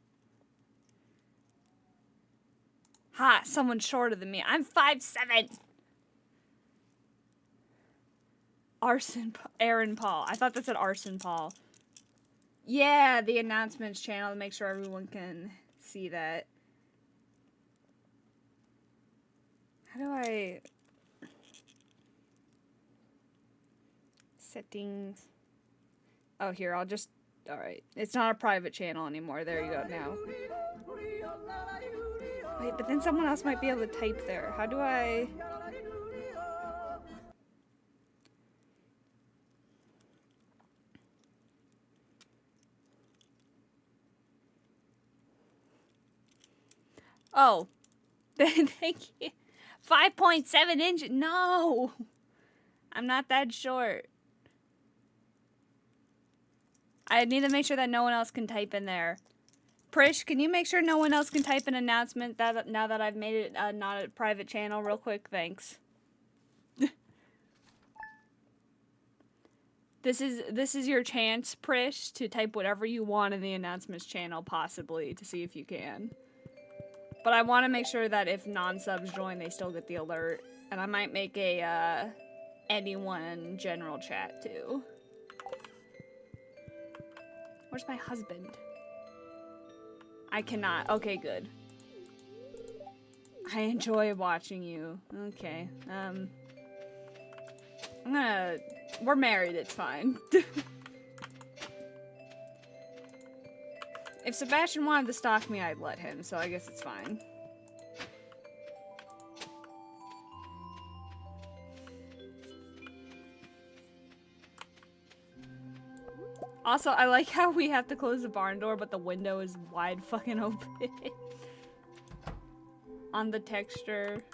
Speaker 1: Ha, someone's shorter than me. I'm 5'7". Aaron Paul. I thought that said Arson Paul. Yeah, the announcements channel to make sure everyone can see that. How do I... Settings. Oh, here, I'll just... Alright. It's not a private channel anymore. There you go now. Wait, but then someone else might be able to type there. How do I... Oh. Thank you. 5.7 inches. No! I'm not that short. I need to make sure that no one else can type in there. Prish, can you make sure no one else can type an announcement that now that I've made it not a private channel real quick? Thanks. This is your chance, Prish, to type whatever you want in the announcements channel, possibly, to see if you can. But I want to make sure that if non-subs join, they still get the alert. And I might make a anyone general chat, too. Where's my husband? I cannot. Okay, good. I enjoy watching you. Okay. I'm gonna... We're married, it's fine. If Sebastian wanted to stalk me, I'd let him, so I guess it's fine. Also, I like how we have to close the barn door, but the window is wide fucking open. On the texture.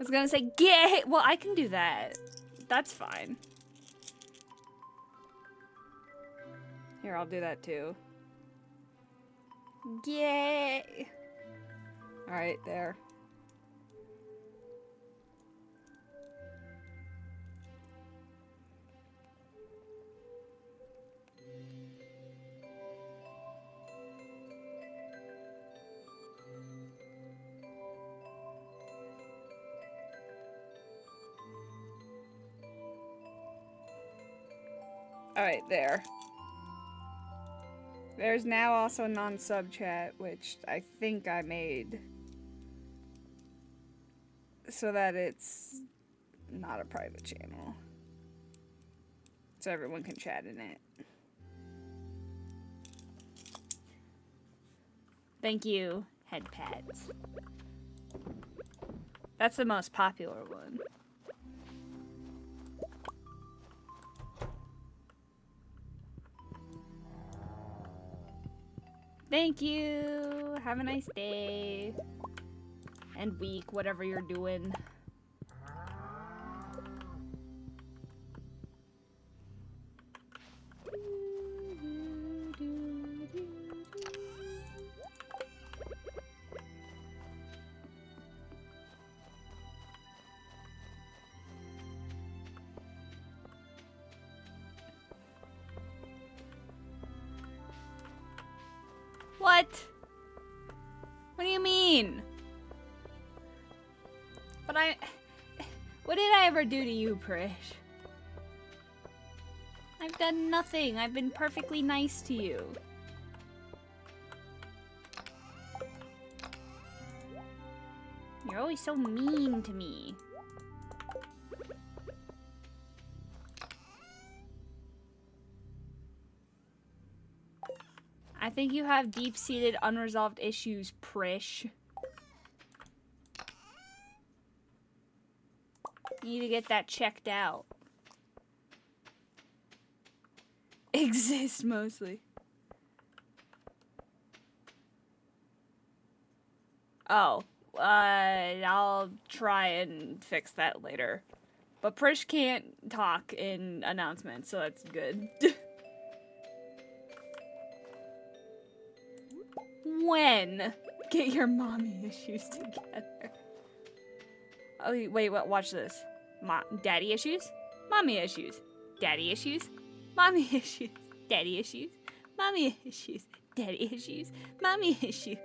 Speaker 1: was gonna say, get. Well, I can do that. That's fine. Here, I'll do that too. Yay! Alright, there. Alright, there. There's now also non-sub chat, which I think I made so that it's not a private channel. So everyone can chat in it. Thank you, head pads. That's the most popular one. Thank you. Have a nice day. And week, whatever you're doing. What? What do you mean? But what did I ever do to you, Prish? I've done nothing. I've been perfectly nice to you. You're always so mean to me. I think you have deep-seated unresolved issues, Prish. You need to get that checked out. Exist, mostly. Oh, I'll try and fix that later. But Prish can't talk in announcements, so that's good. When? Get your mommy issues together. Oh, wait, watch this. Daddy issues? Mommy issues. Daddy issues? Mommy issues. Daddy issues? Mommy issues. Daddy issues? Mommy issues.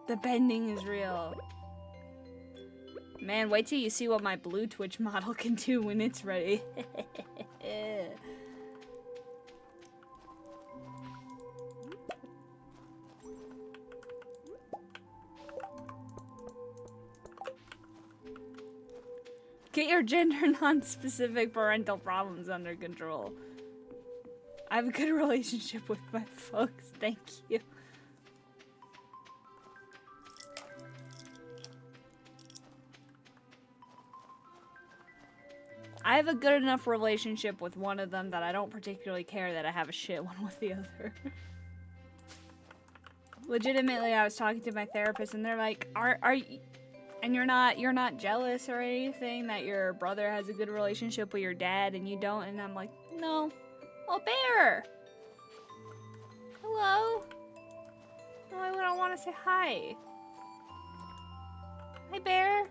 Speaker 1: The bending is real. Man, wait till you see what my blue Twitch model can do when it's ready. Get your gender non-specific parental problems under control. I have a good relationship with my folks, thank you. I have a good enough relationship with one of them that I don't particularly care that I have a shit one with the other. Legitimately, I was talking to my therapist and they're like, are you, and you're not jealous or anything that your brother has a good relationship with your dad and you don't? And I'm like, no. Oh, Bear! Hello? Oh, I don't want to say hi. Hi, Bear.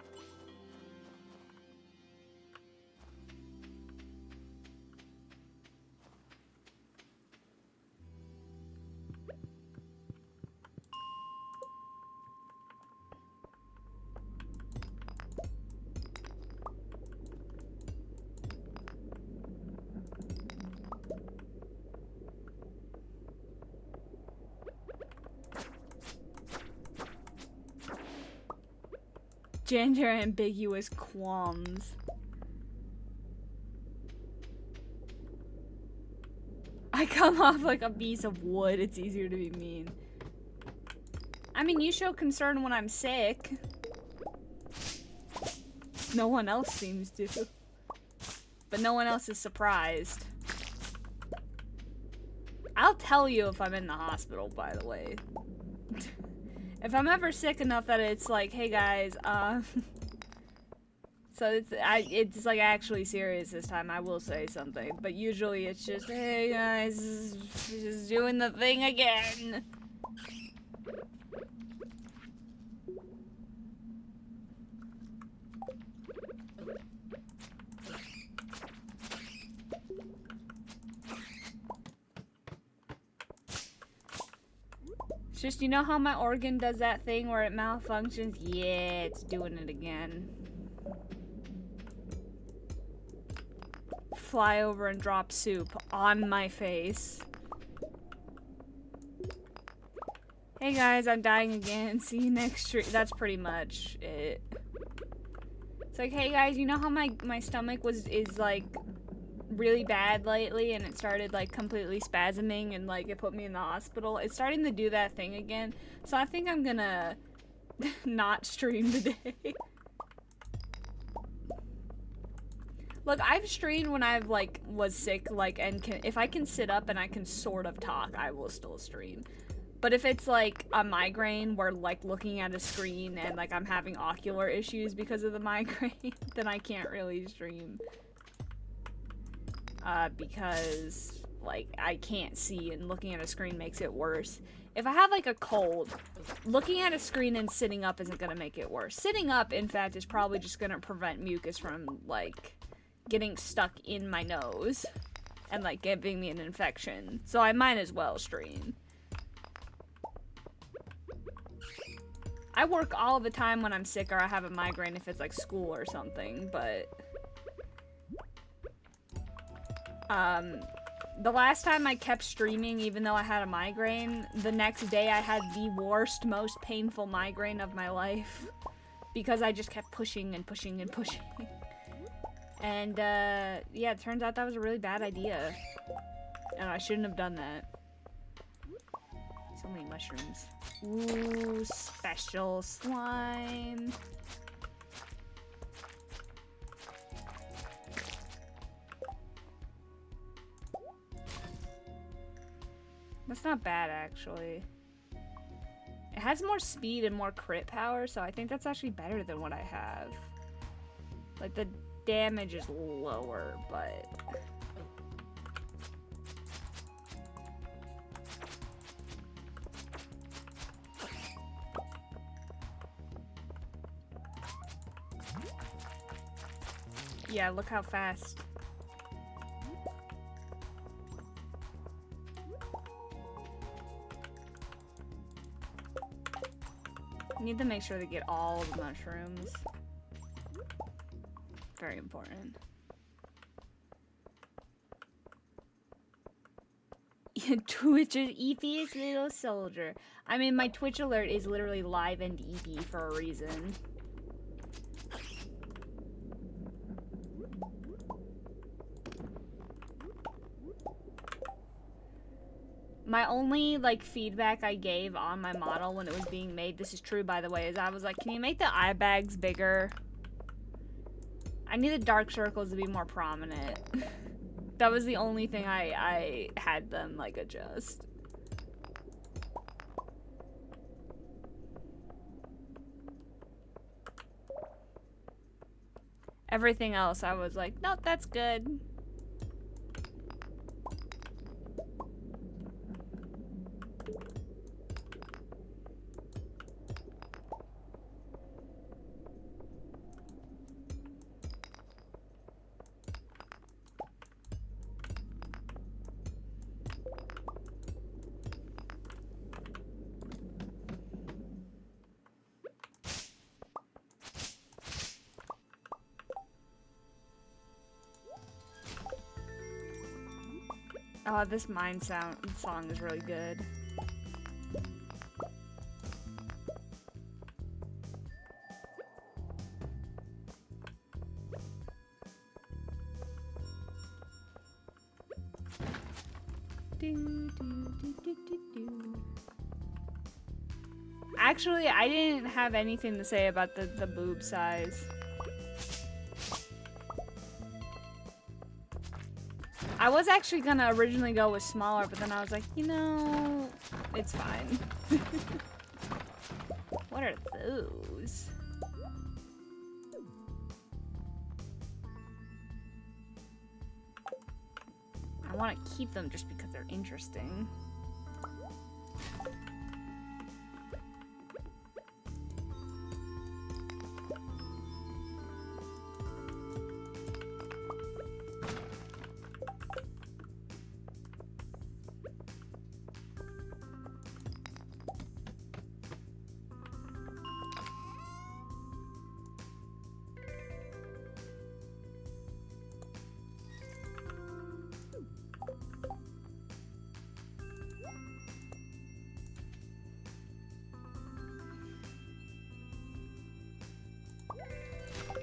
Speaker 1: Gender ambiguous qualms. I come off like a piece of wood. It's easier to be mean. I mean, you show concern when I'm sick. No one else seems to. but no one else is surprised. I'll tell you if I'm in the hospital, by the way. If I'm ever sick enough that it's like, hey guys, so it's like actually serious this time, I will say something. But usually it's just, hey guys, just doing the thing again. It's just, you know how my organ does that thing where it malfunctions? Yeah, it's doing it again. Fly over and drop soup on my face. Hey guys, I'm dying again. See you next stream. That's pretty much it. It's like, hey guys, you know how my stomach is like really bad lately and it started like completely spasming and like it put me in the hospital? It's starting to do that thing again. So I think I'm gonna not stream today. Look, I've streamed when I've like was sick, like, and if I can sit up and I can sort of talk, I will still stream. But if it's like a migraine where like looking at a screen and like I'm having ocular issues because of the migraine, then I can't really stream. Because like I can't see and looking at a screen makes it worse. If I have like a cold, looking at a screen and sitting up isn't gonna make it worse. Sitting up, in fact, is probably just gonna prevent mucus from like getting stuck in my nose and like giving me an infection. So I might as well stream. I work all the time when I'm sick or I have a migraine if it's like school or something, but the last time I kept streaming even though I had a migraine, the next day I had the worst, most painful migraine of my life because I just kept pushing and pushing and pushing. And yeah, it turns out that was a really bad idea. And I shouldn't have done that. So many mushrooms. Ooh, special slime. That's not bad, actually. It has more speed and more crit power, so I think that's actually better than what I have. Like, the damage is lower, but... yeah, look how fast. Need to make sure to get all the mushrooms. Very important. Twitch's eepiest little soldier. I mean, my Twitch alert is literally live and eepy for a reason. My only, like, feedback I gave on my model when it was being made, this is true, by the way, is I was like, can you make the eye bags bigger? I need the dark circles to be more prominent. That was the only thing I had them, like, adjust. Everything else, I was like, nope, that's good. Oh, this mine song is really good. Actually, I didn't have anything to say about the boob size. I was actually gonna originally go with smaller, but then I was like, you know, it's fine. What are those? I want to keep them just because they're interesting.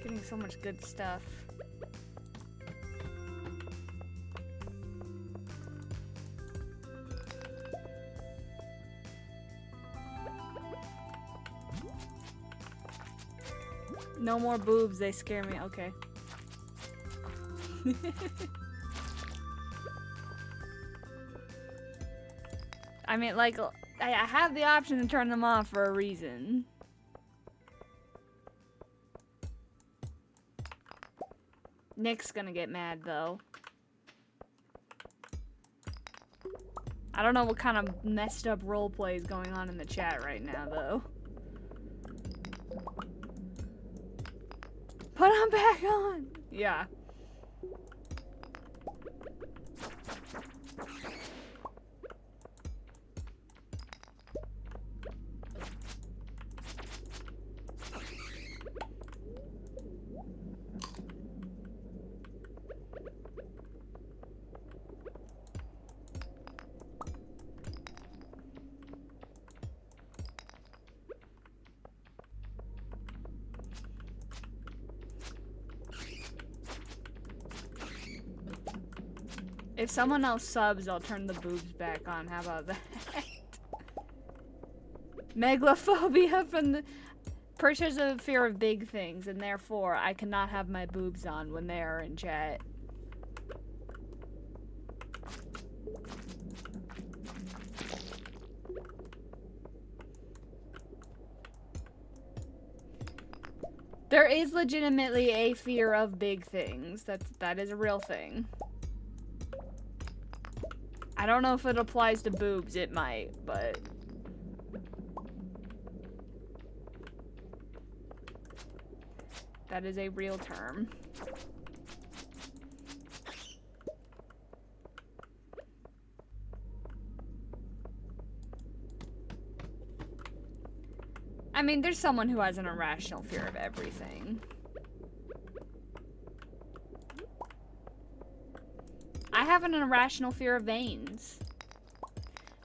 Speaker 1: Getting so much good stuff. No more boobs, they scare me. Okay. I mean, like, I have the option to turn them off for a reason. Nick's gonna get mad, though. I don't know what kind of messed up roleplay is going on in the chat right now, though. Put them back on! Yeah. If someone else subs, I'll turn the boobs back on. How about that? Megalophobia from the... Perch has a fear of big things, and therefore I cannot have my boobs on when they are in chat. There is legitimately a fear of big things. That is a real thing. I don't know if it applies to boobs, it might, but... That is a real term. I mean, there's someone who has an irrational fear of everything. I have an irrational fear of veins.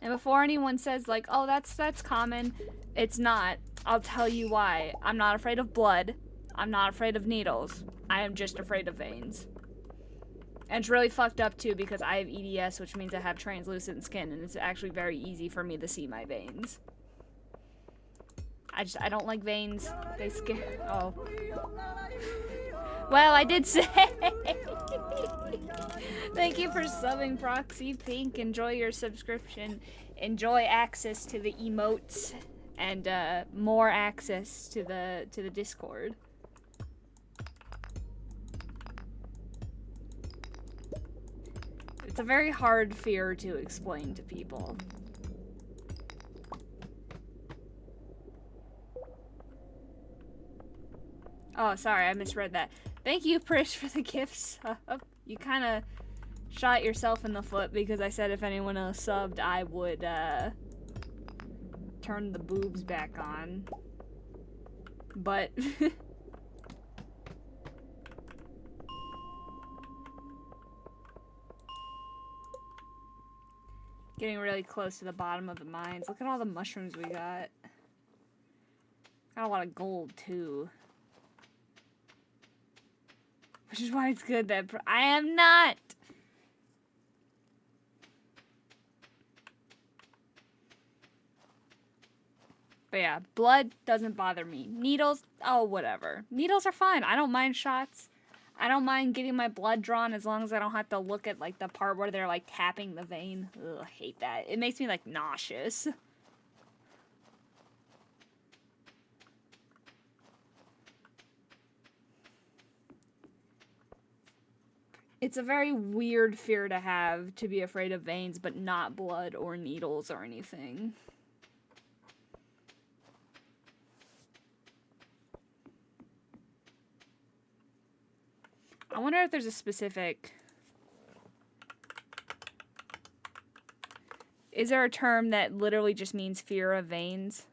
Speaker 1: And before anyone says like, oh, that's common, it's not. I'll tell you why. I'm not afraid of blood. I'm not afraid of needles. I am just afraid of veins. And it's really fucked up too because I have EDS, which means I have translucent skin, and it's actually very easy for me to see my veins. I don't like veins. They scare. Oh. Well, I did say. Thank you for subbing, Proxy Pink. Enjoy your subscription. Enjoy access to the emotes and more access to the Discord. It's a very hard fear to explain to people. Oh, sorry, I misread that. Thank you, Prish, for the gift sub. You kind of shot yourself in the foot because I said if anyone else subbed, I would turn the boobs back on. But... Getting really close to the bottom of the mines. Look at all the mushrooms we got. Got a lot of gold, too. Which is why it's good that I am not. But yeah, blood doesn't bother me. Needles, oh, whatever. Needles are fine. I don't mind shots. I don't mind getting my blood drawn as long as I don't have to look at, like, the part where they're, like, tapping the vein. Ugh, I hate that. It makes me, like, nauseous. It's a very weird fear to have, to be afraid of veins, but not blood or needles or anything. I wonder if there's a specific... Is there a term that literally just means fear of veins?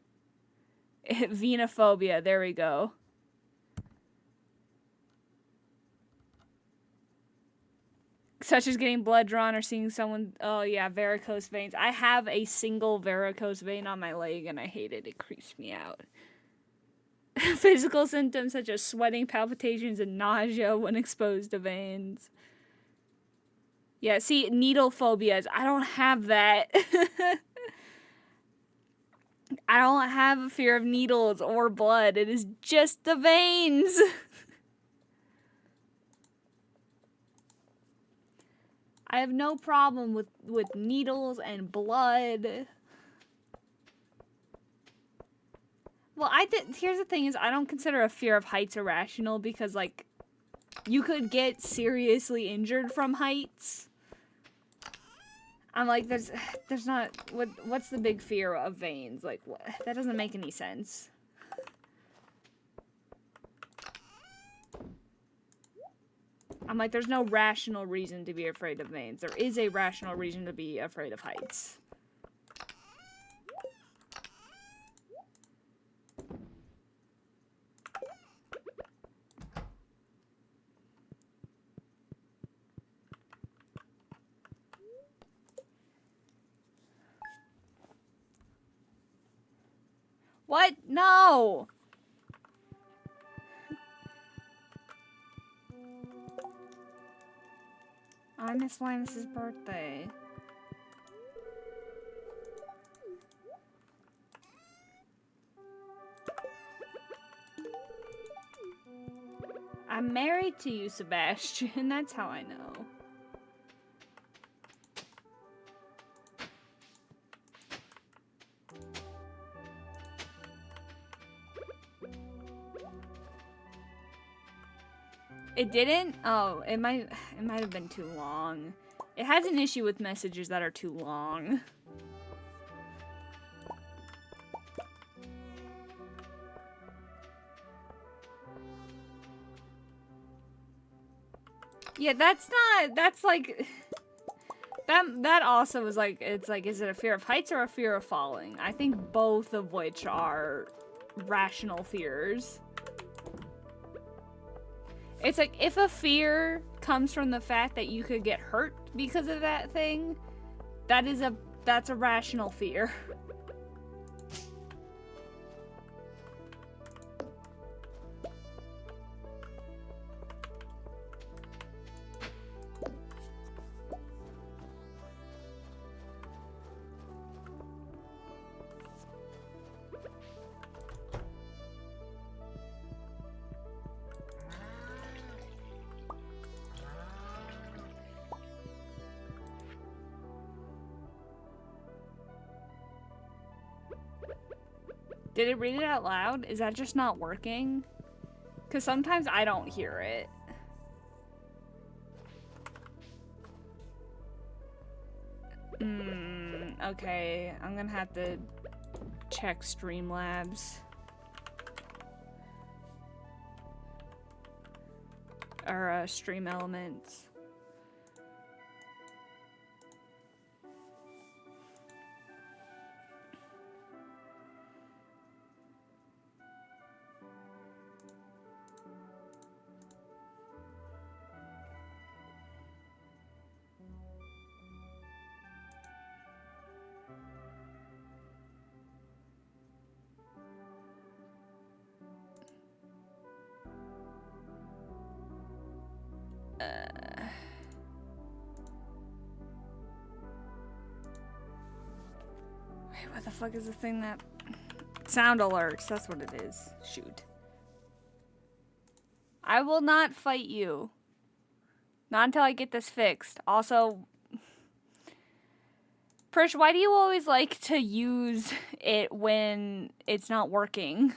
Speaker 1: Venophobia, there we go. Such as getting blood drawn or seeing someone... Oh yeah, varicose veins. I have a single varicose vein on my leg and I hate it. It creeps me out. Physical symptoms such as sweating, palpitations, and nausea when exposed to veins. Yeah, see, needle phobias. I don't have that. I don't have a fear of needles or blood. It is just the veins. I have no problem with needles and blood. Well, here's the thing is I don't consider a fear of heights irrational because, like, you could get seriously injured from heights. I'm like, there's not, what's the big fear of veins? Like, what? That doesn't make any sense. I'm like, there's no rational reason to be afraid of veins. There is a rational reason to be afraid of heights. What? No! I miss Linus's birthday. I'm married to you, Sebastian. That's how I know. It didn't? Oh, it might have been too long. It has an issue with messages that are too long. Yeah, that's like that also is like, it's like, is it a fear of heights or a fear of falling? I think both of which are rational fears. It's like, if a fear comes from the fact that you could get hurt because of that thing, that's a rational fear. Did it read it out loud? Is that just not working? Because sometimes I don't hear it. Okay. I'm gonna have to check Streamlabs. Or, Stream Elements. Wait, what the fuck is the thing that... Sound alerts, that's what it is. Shoot. I will not fight you. Not until I get this fixed. Also, Prish, why do you always like to use it when it's not working?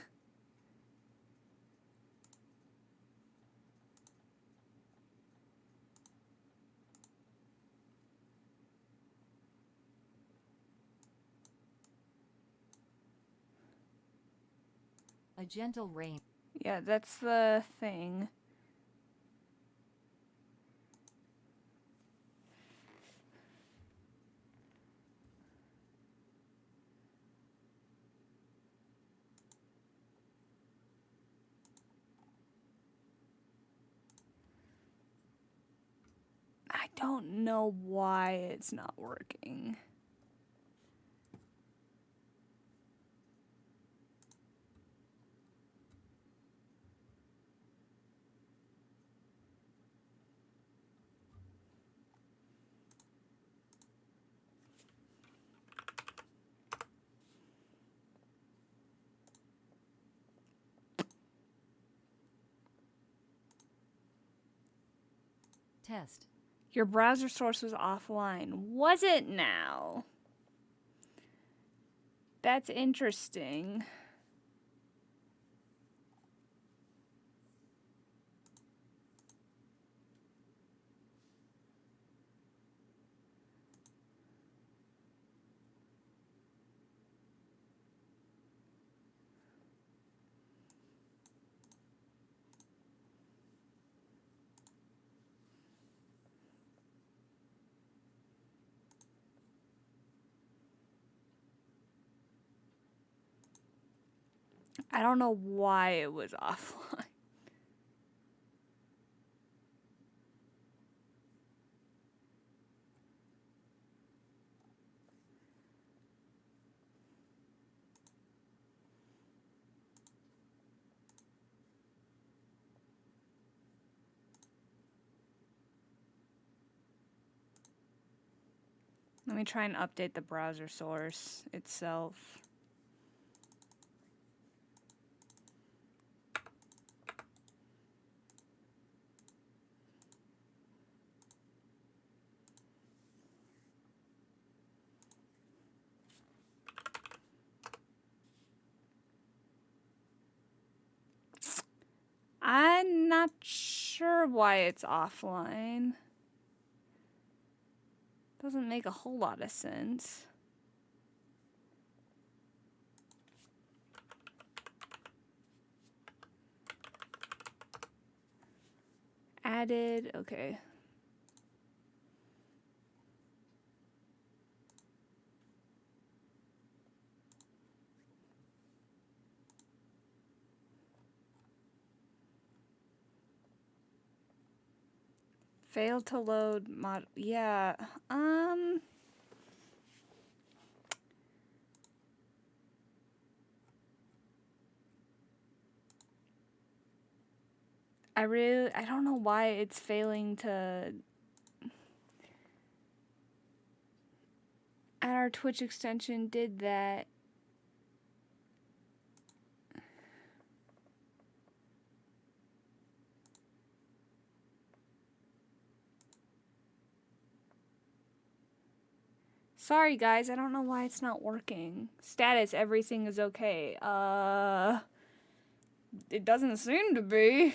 Speaker 2: A gentle rain.
Speaker 1: Yeah, that's the thing. I don't know why it's not working.
Speaker 2: Test.
Speaker 1: Your browser source was offline. Was it now? That's interesting. I don't know why it was offline. Let me try and update the browser source itself. I'm not sure why it's offline. Doesn't make a whole lot of sense. Added, okay. Failed to load mod, yeah, I don't know why it's failing to add our Twitch extension did that. Sorry guys, I don't know why it's not working. Status, everything is okay. It doesn't seem to be.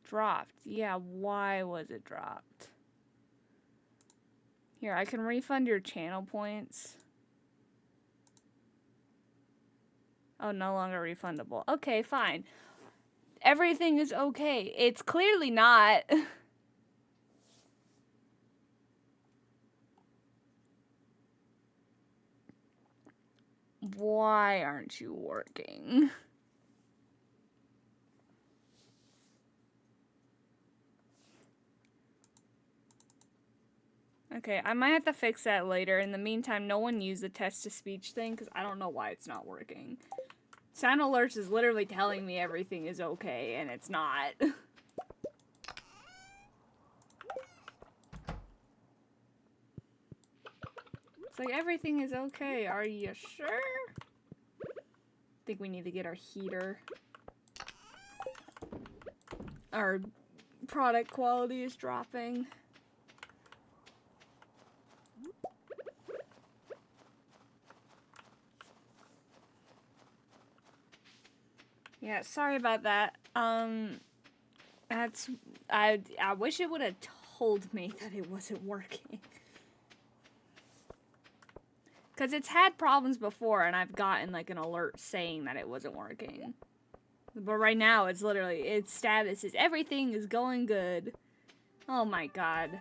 Speaker 1: Dropped. Yeah, why was it dropped? Here, I can refund your channel points. Oh, no longer refundable. Okay, fine. Everything is okay. It's clearly not. Why aren't you working? Okay, I might have to fix that later. In the meantime, no one use the text-to-speech thing because I don't know why it's not working. Sound alerts is literally telling me everything is okay, and it's not. It's like, everything is okay. Are you sure? I think we need to get our heater. Our product quality is dropping. Yeah, sorry about that. That's I wish it would have told me that it wasn't working. Cause it's had problems before and I've gotten like an alert saying that it wasn't working. But right now it's literally, its status is everything is going good. Oh my god.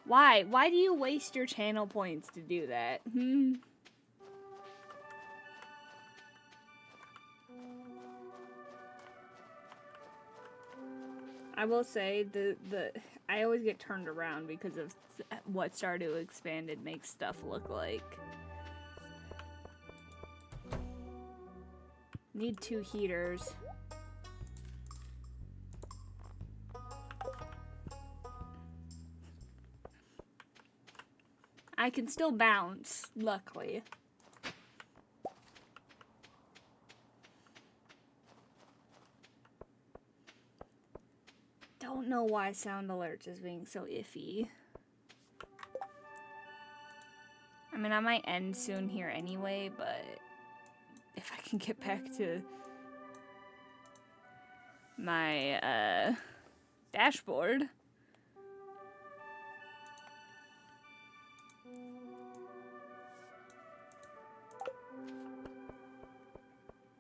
Speaker 1: Why? Why do you waste your channel points to do that? I will say I always get turned around because of what Stardew Expanded makes stuff look like. Need 2 heaters. I can still bounce, luckily. Don't know why sound alerts is being so iffy. I mean, I might end soon here anyway, but if I can get back to my dashboard.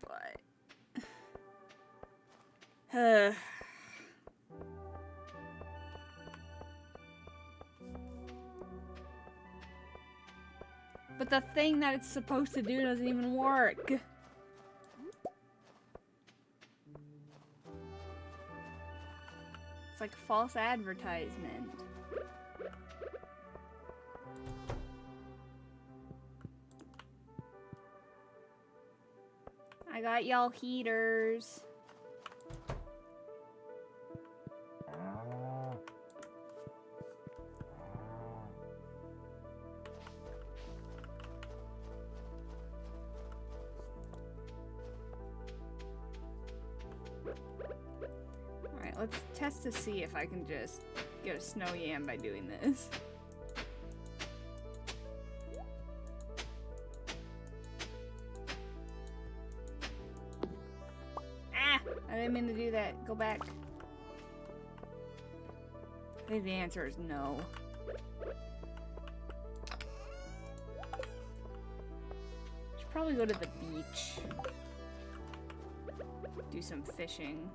Speaker 1: But but the thing that it's supposed to do doesn't even work. It's like false advertisement. I got y'all heaters. Alright, let's test to see if I can just get a snow yam by doing this. Ah! I didn't mean to do that. Go back. I think the answer is no. Should probably go to the beach. Do some fishing.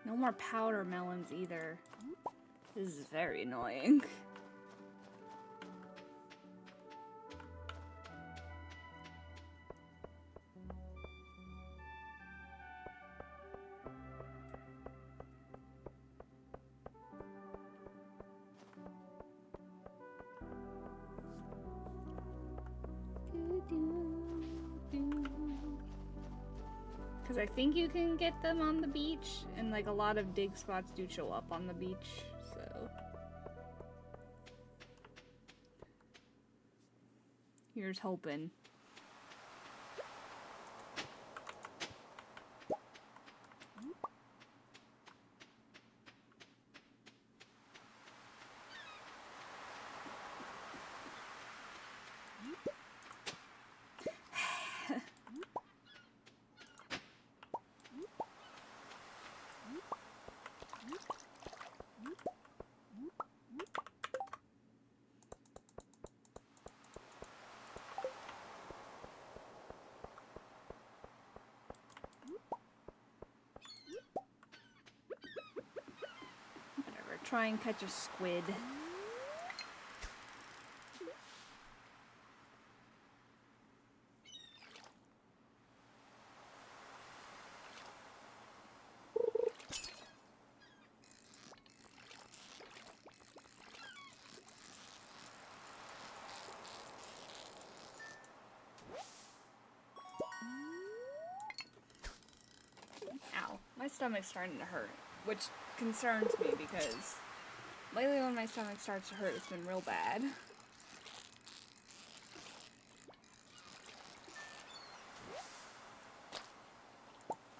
Speaker 1: No more powder melons either. This is very annoying. Because I think you can get them on the beach, and like a lot of dig spots do show up on the beach, so. Here's hoping. try and catch a squid. Ow. My stomach's starting to hurt, which concerns me because lately when my stomach starts to hurt, it's been real bad.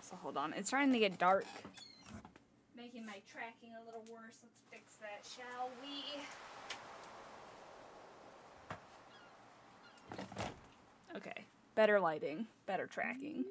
Speaker 1: So hold on, it's starting to get dark. Making my tracking a little worse. Let's fix that, shall we? Okay, better lighting, better tracking.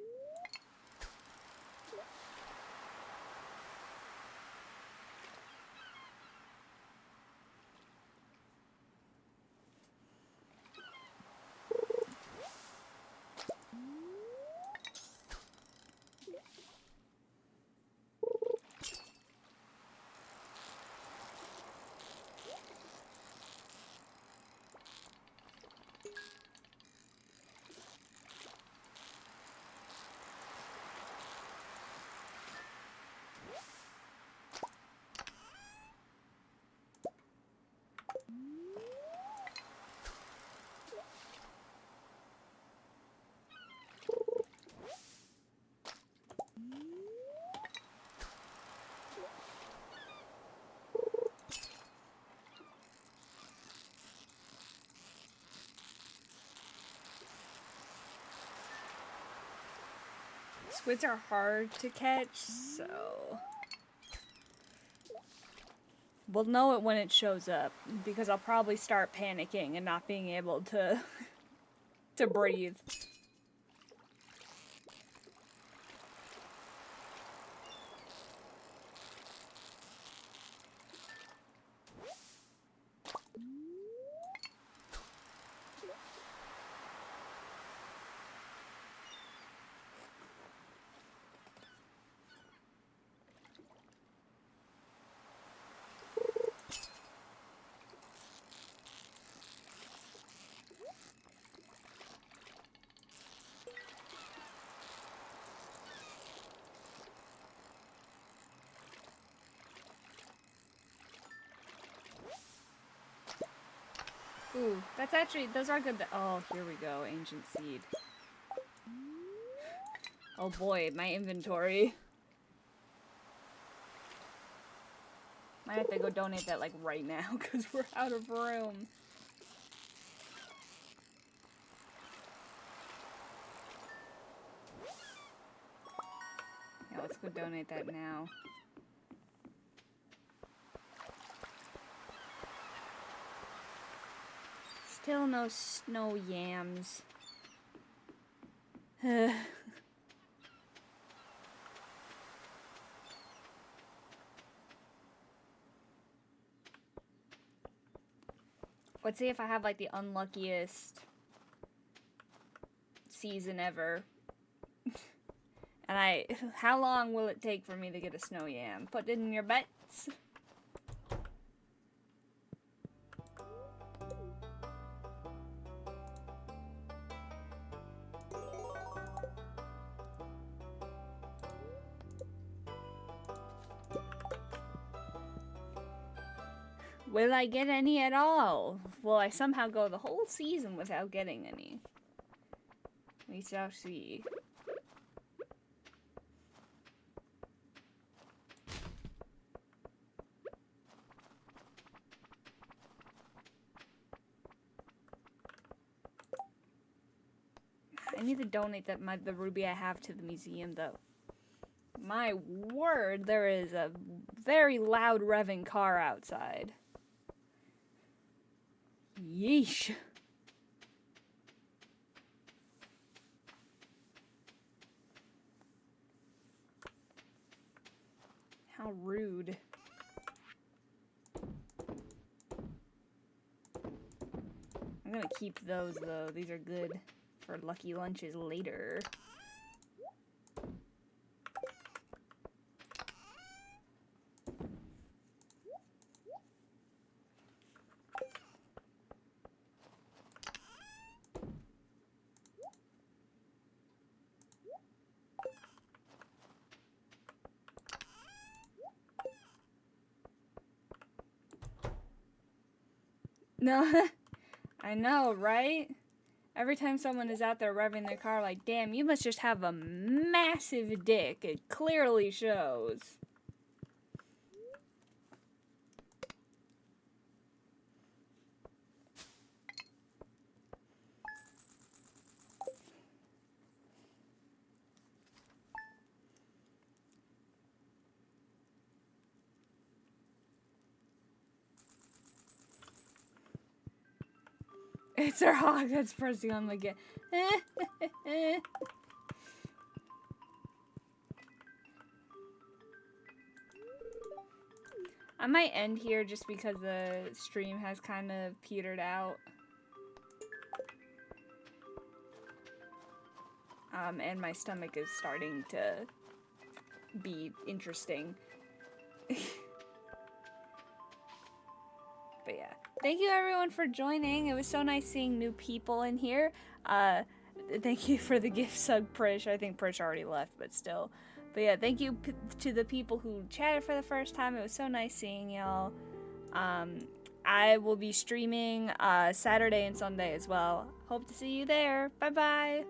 Speaker 1: Squids are hard to catch, so we'll know it when it shows up, because I'll probably start panicking and not being able to breathe. Ooh, that's actually, those are good. Oh, here we go, ancient seed. Oh boy, my inventory. Might have to go donate that like right now because we're out of room. Yeah, let's go donate that now. Still no snow yams. Let's see if I have like the unluckiest season ever. And how long will it take for me to get a snow yam? Put it in your bets. Will I get any at all? Will I somehow go the whole season without getting any? We shall see. I need to donate the ruby I have to the museum, though. My word, there is a very loud revving car outside. Yeesh. How rude. I'm gonna keep those, though. These are good for lucky lunches later. No, I know, right? Every time someone is out there revving their car, like, damn, you must just have a massive dick. It clearly shows. It's our hog that's pressing on the gas. I might end here just because the stream has kind of petered out. And my stomach is starting to be interesting. But yeah, thank you everyone for joining. It was so nice seeing new people in here. Thank you for the gift sub, Prish. I think Prish already left, but still. But yeah, thank you to the people who chatted for the first time. It was so nice seeing y'all. I will be streaming Saturday and Sunday as well. Hope to see you there. Bye bye.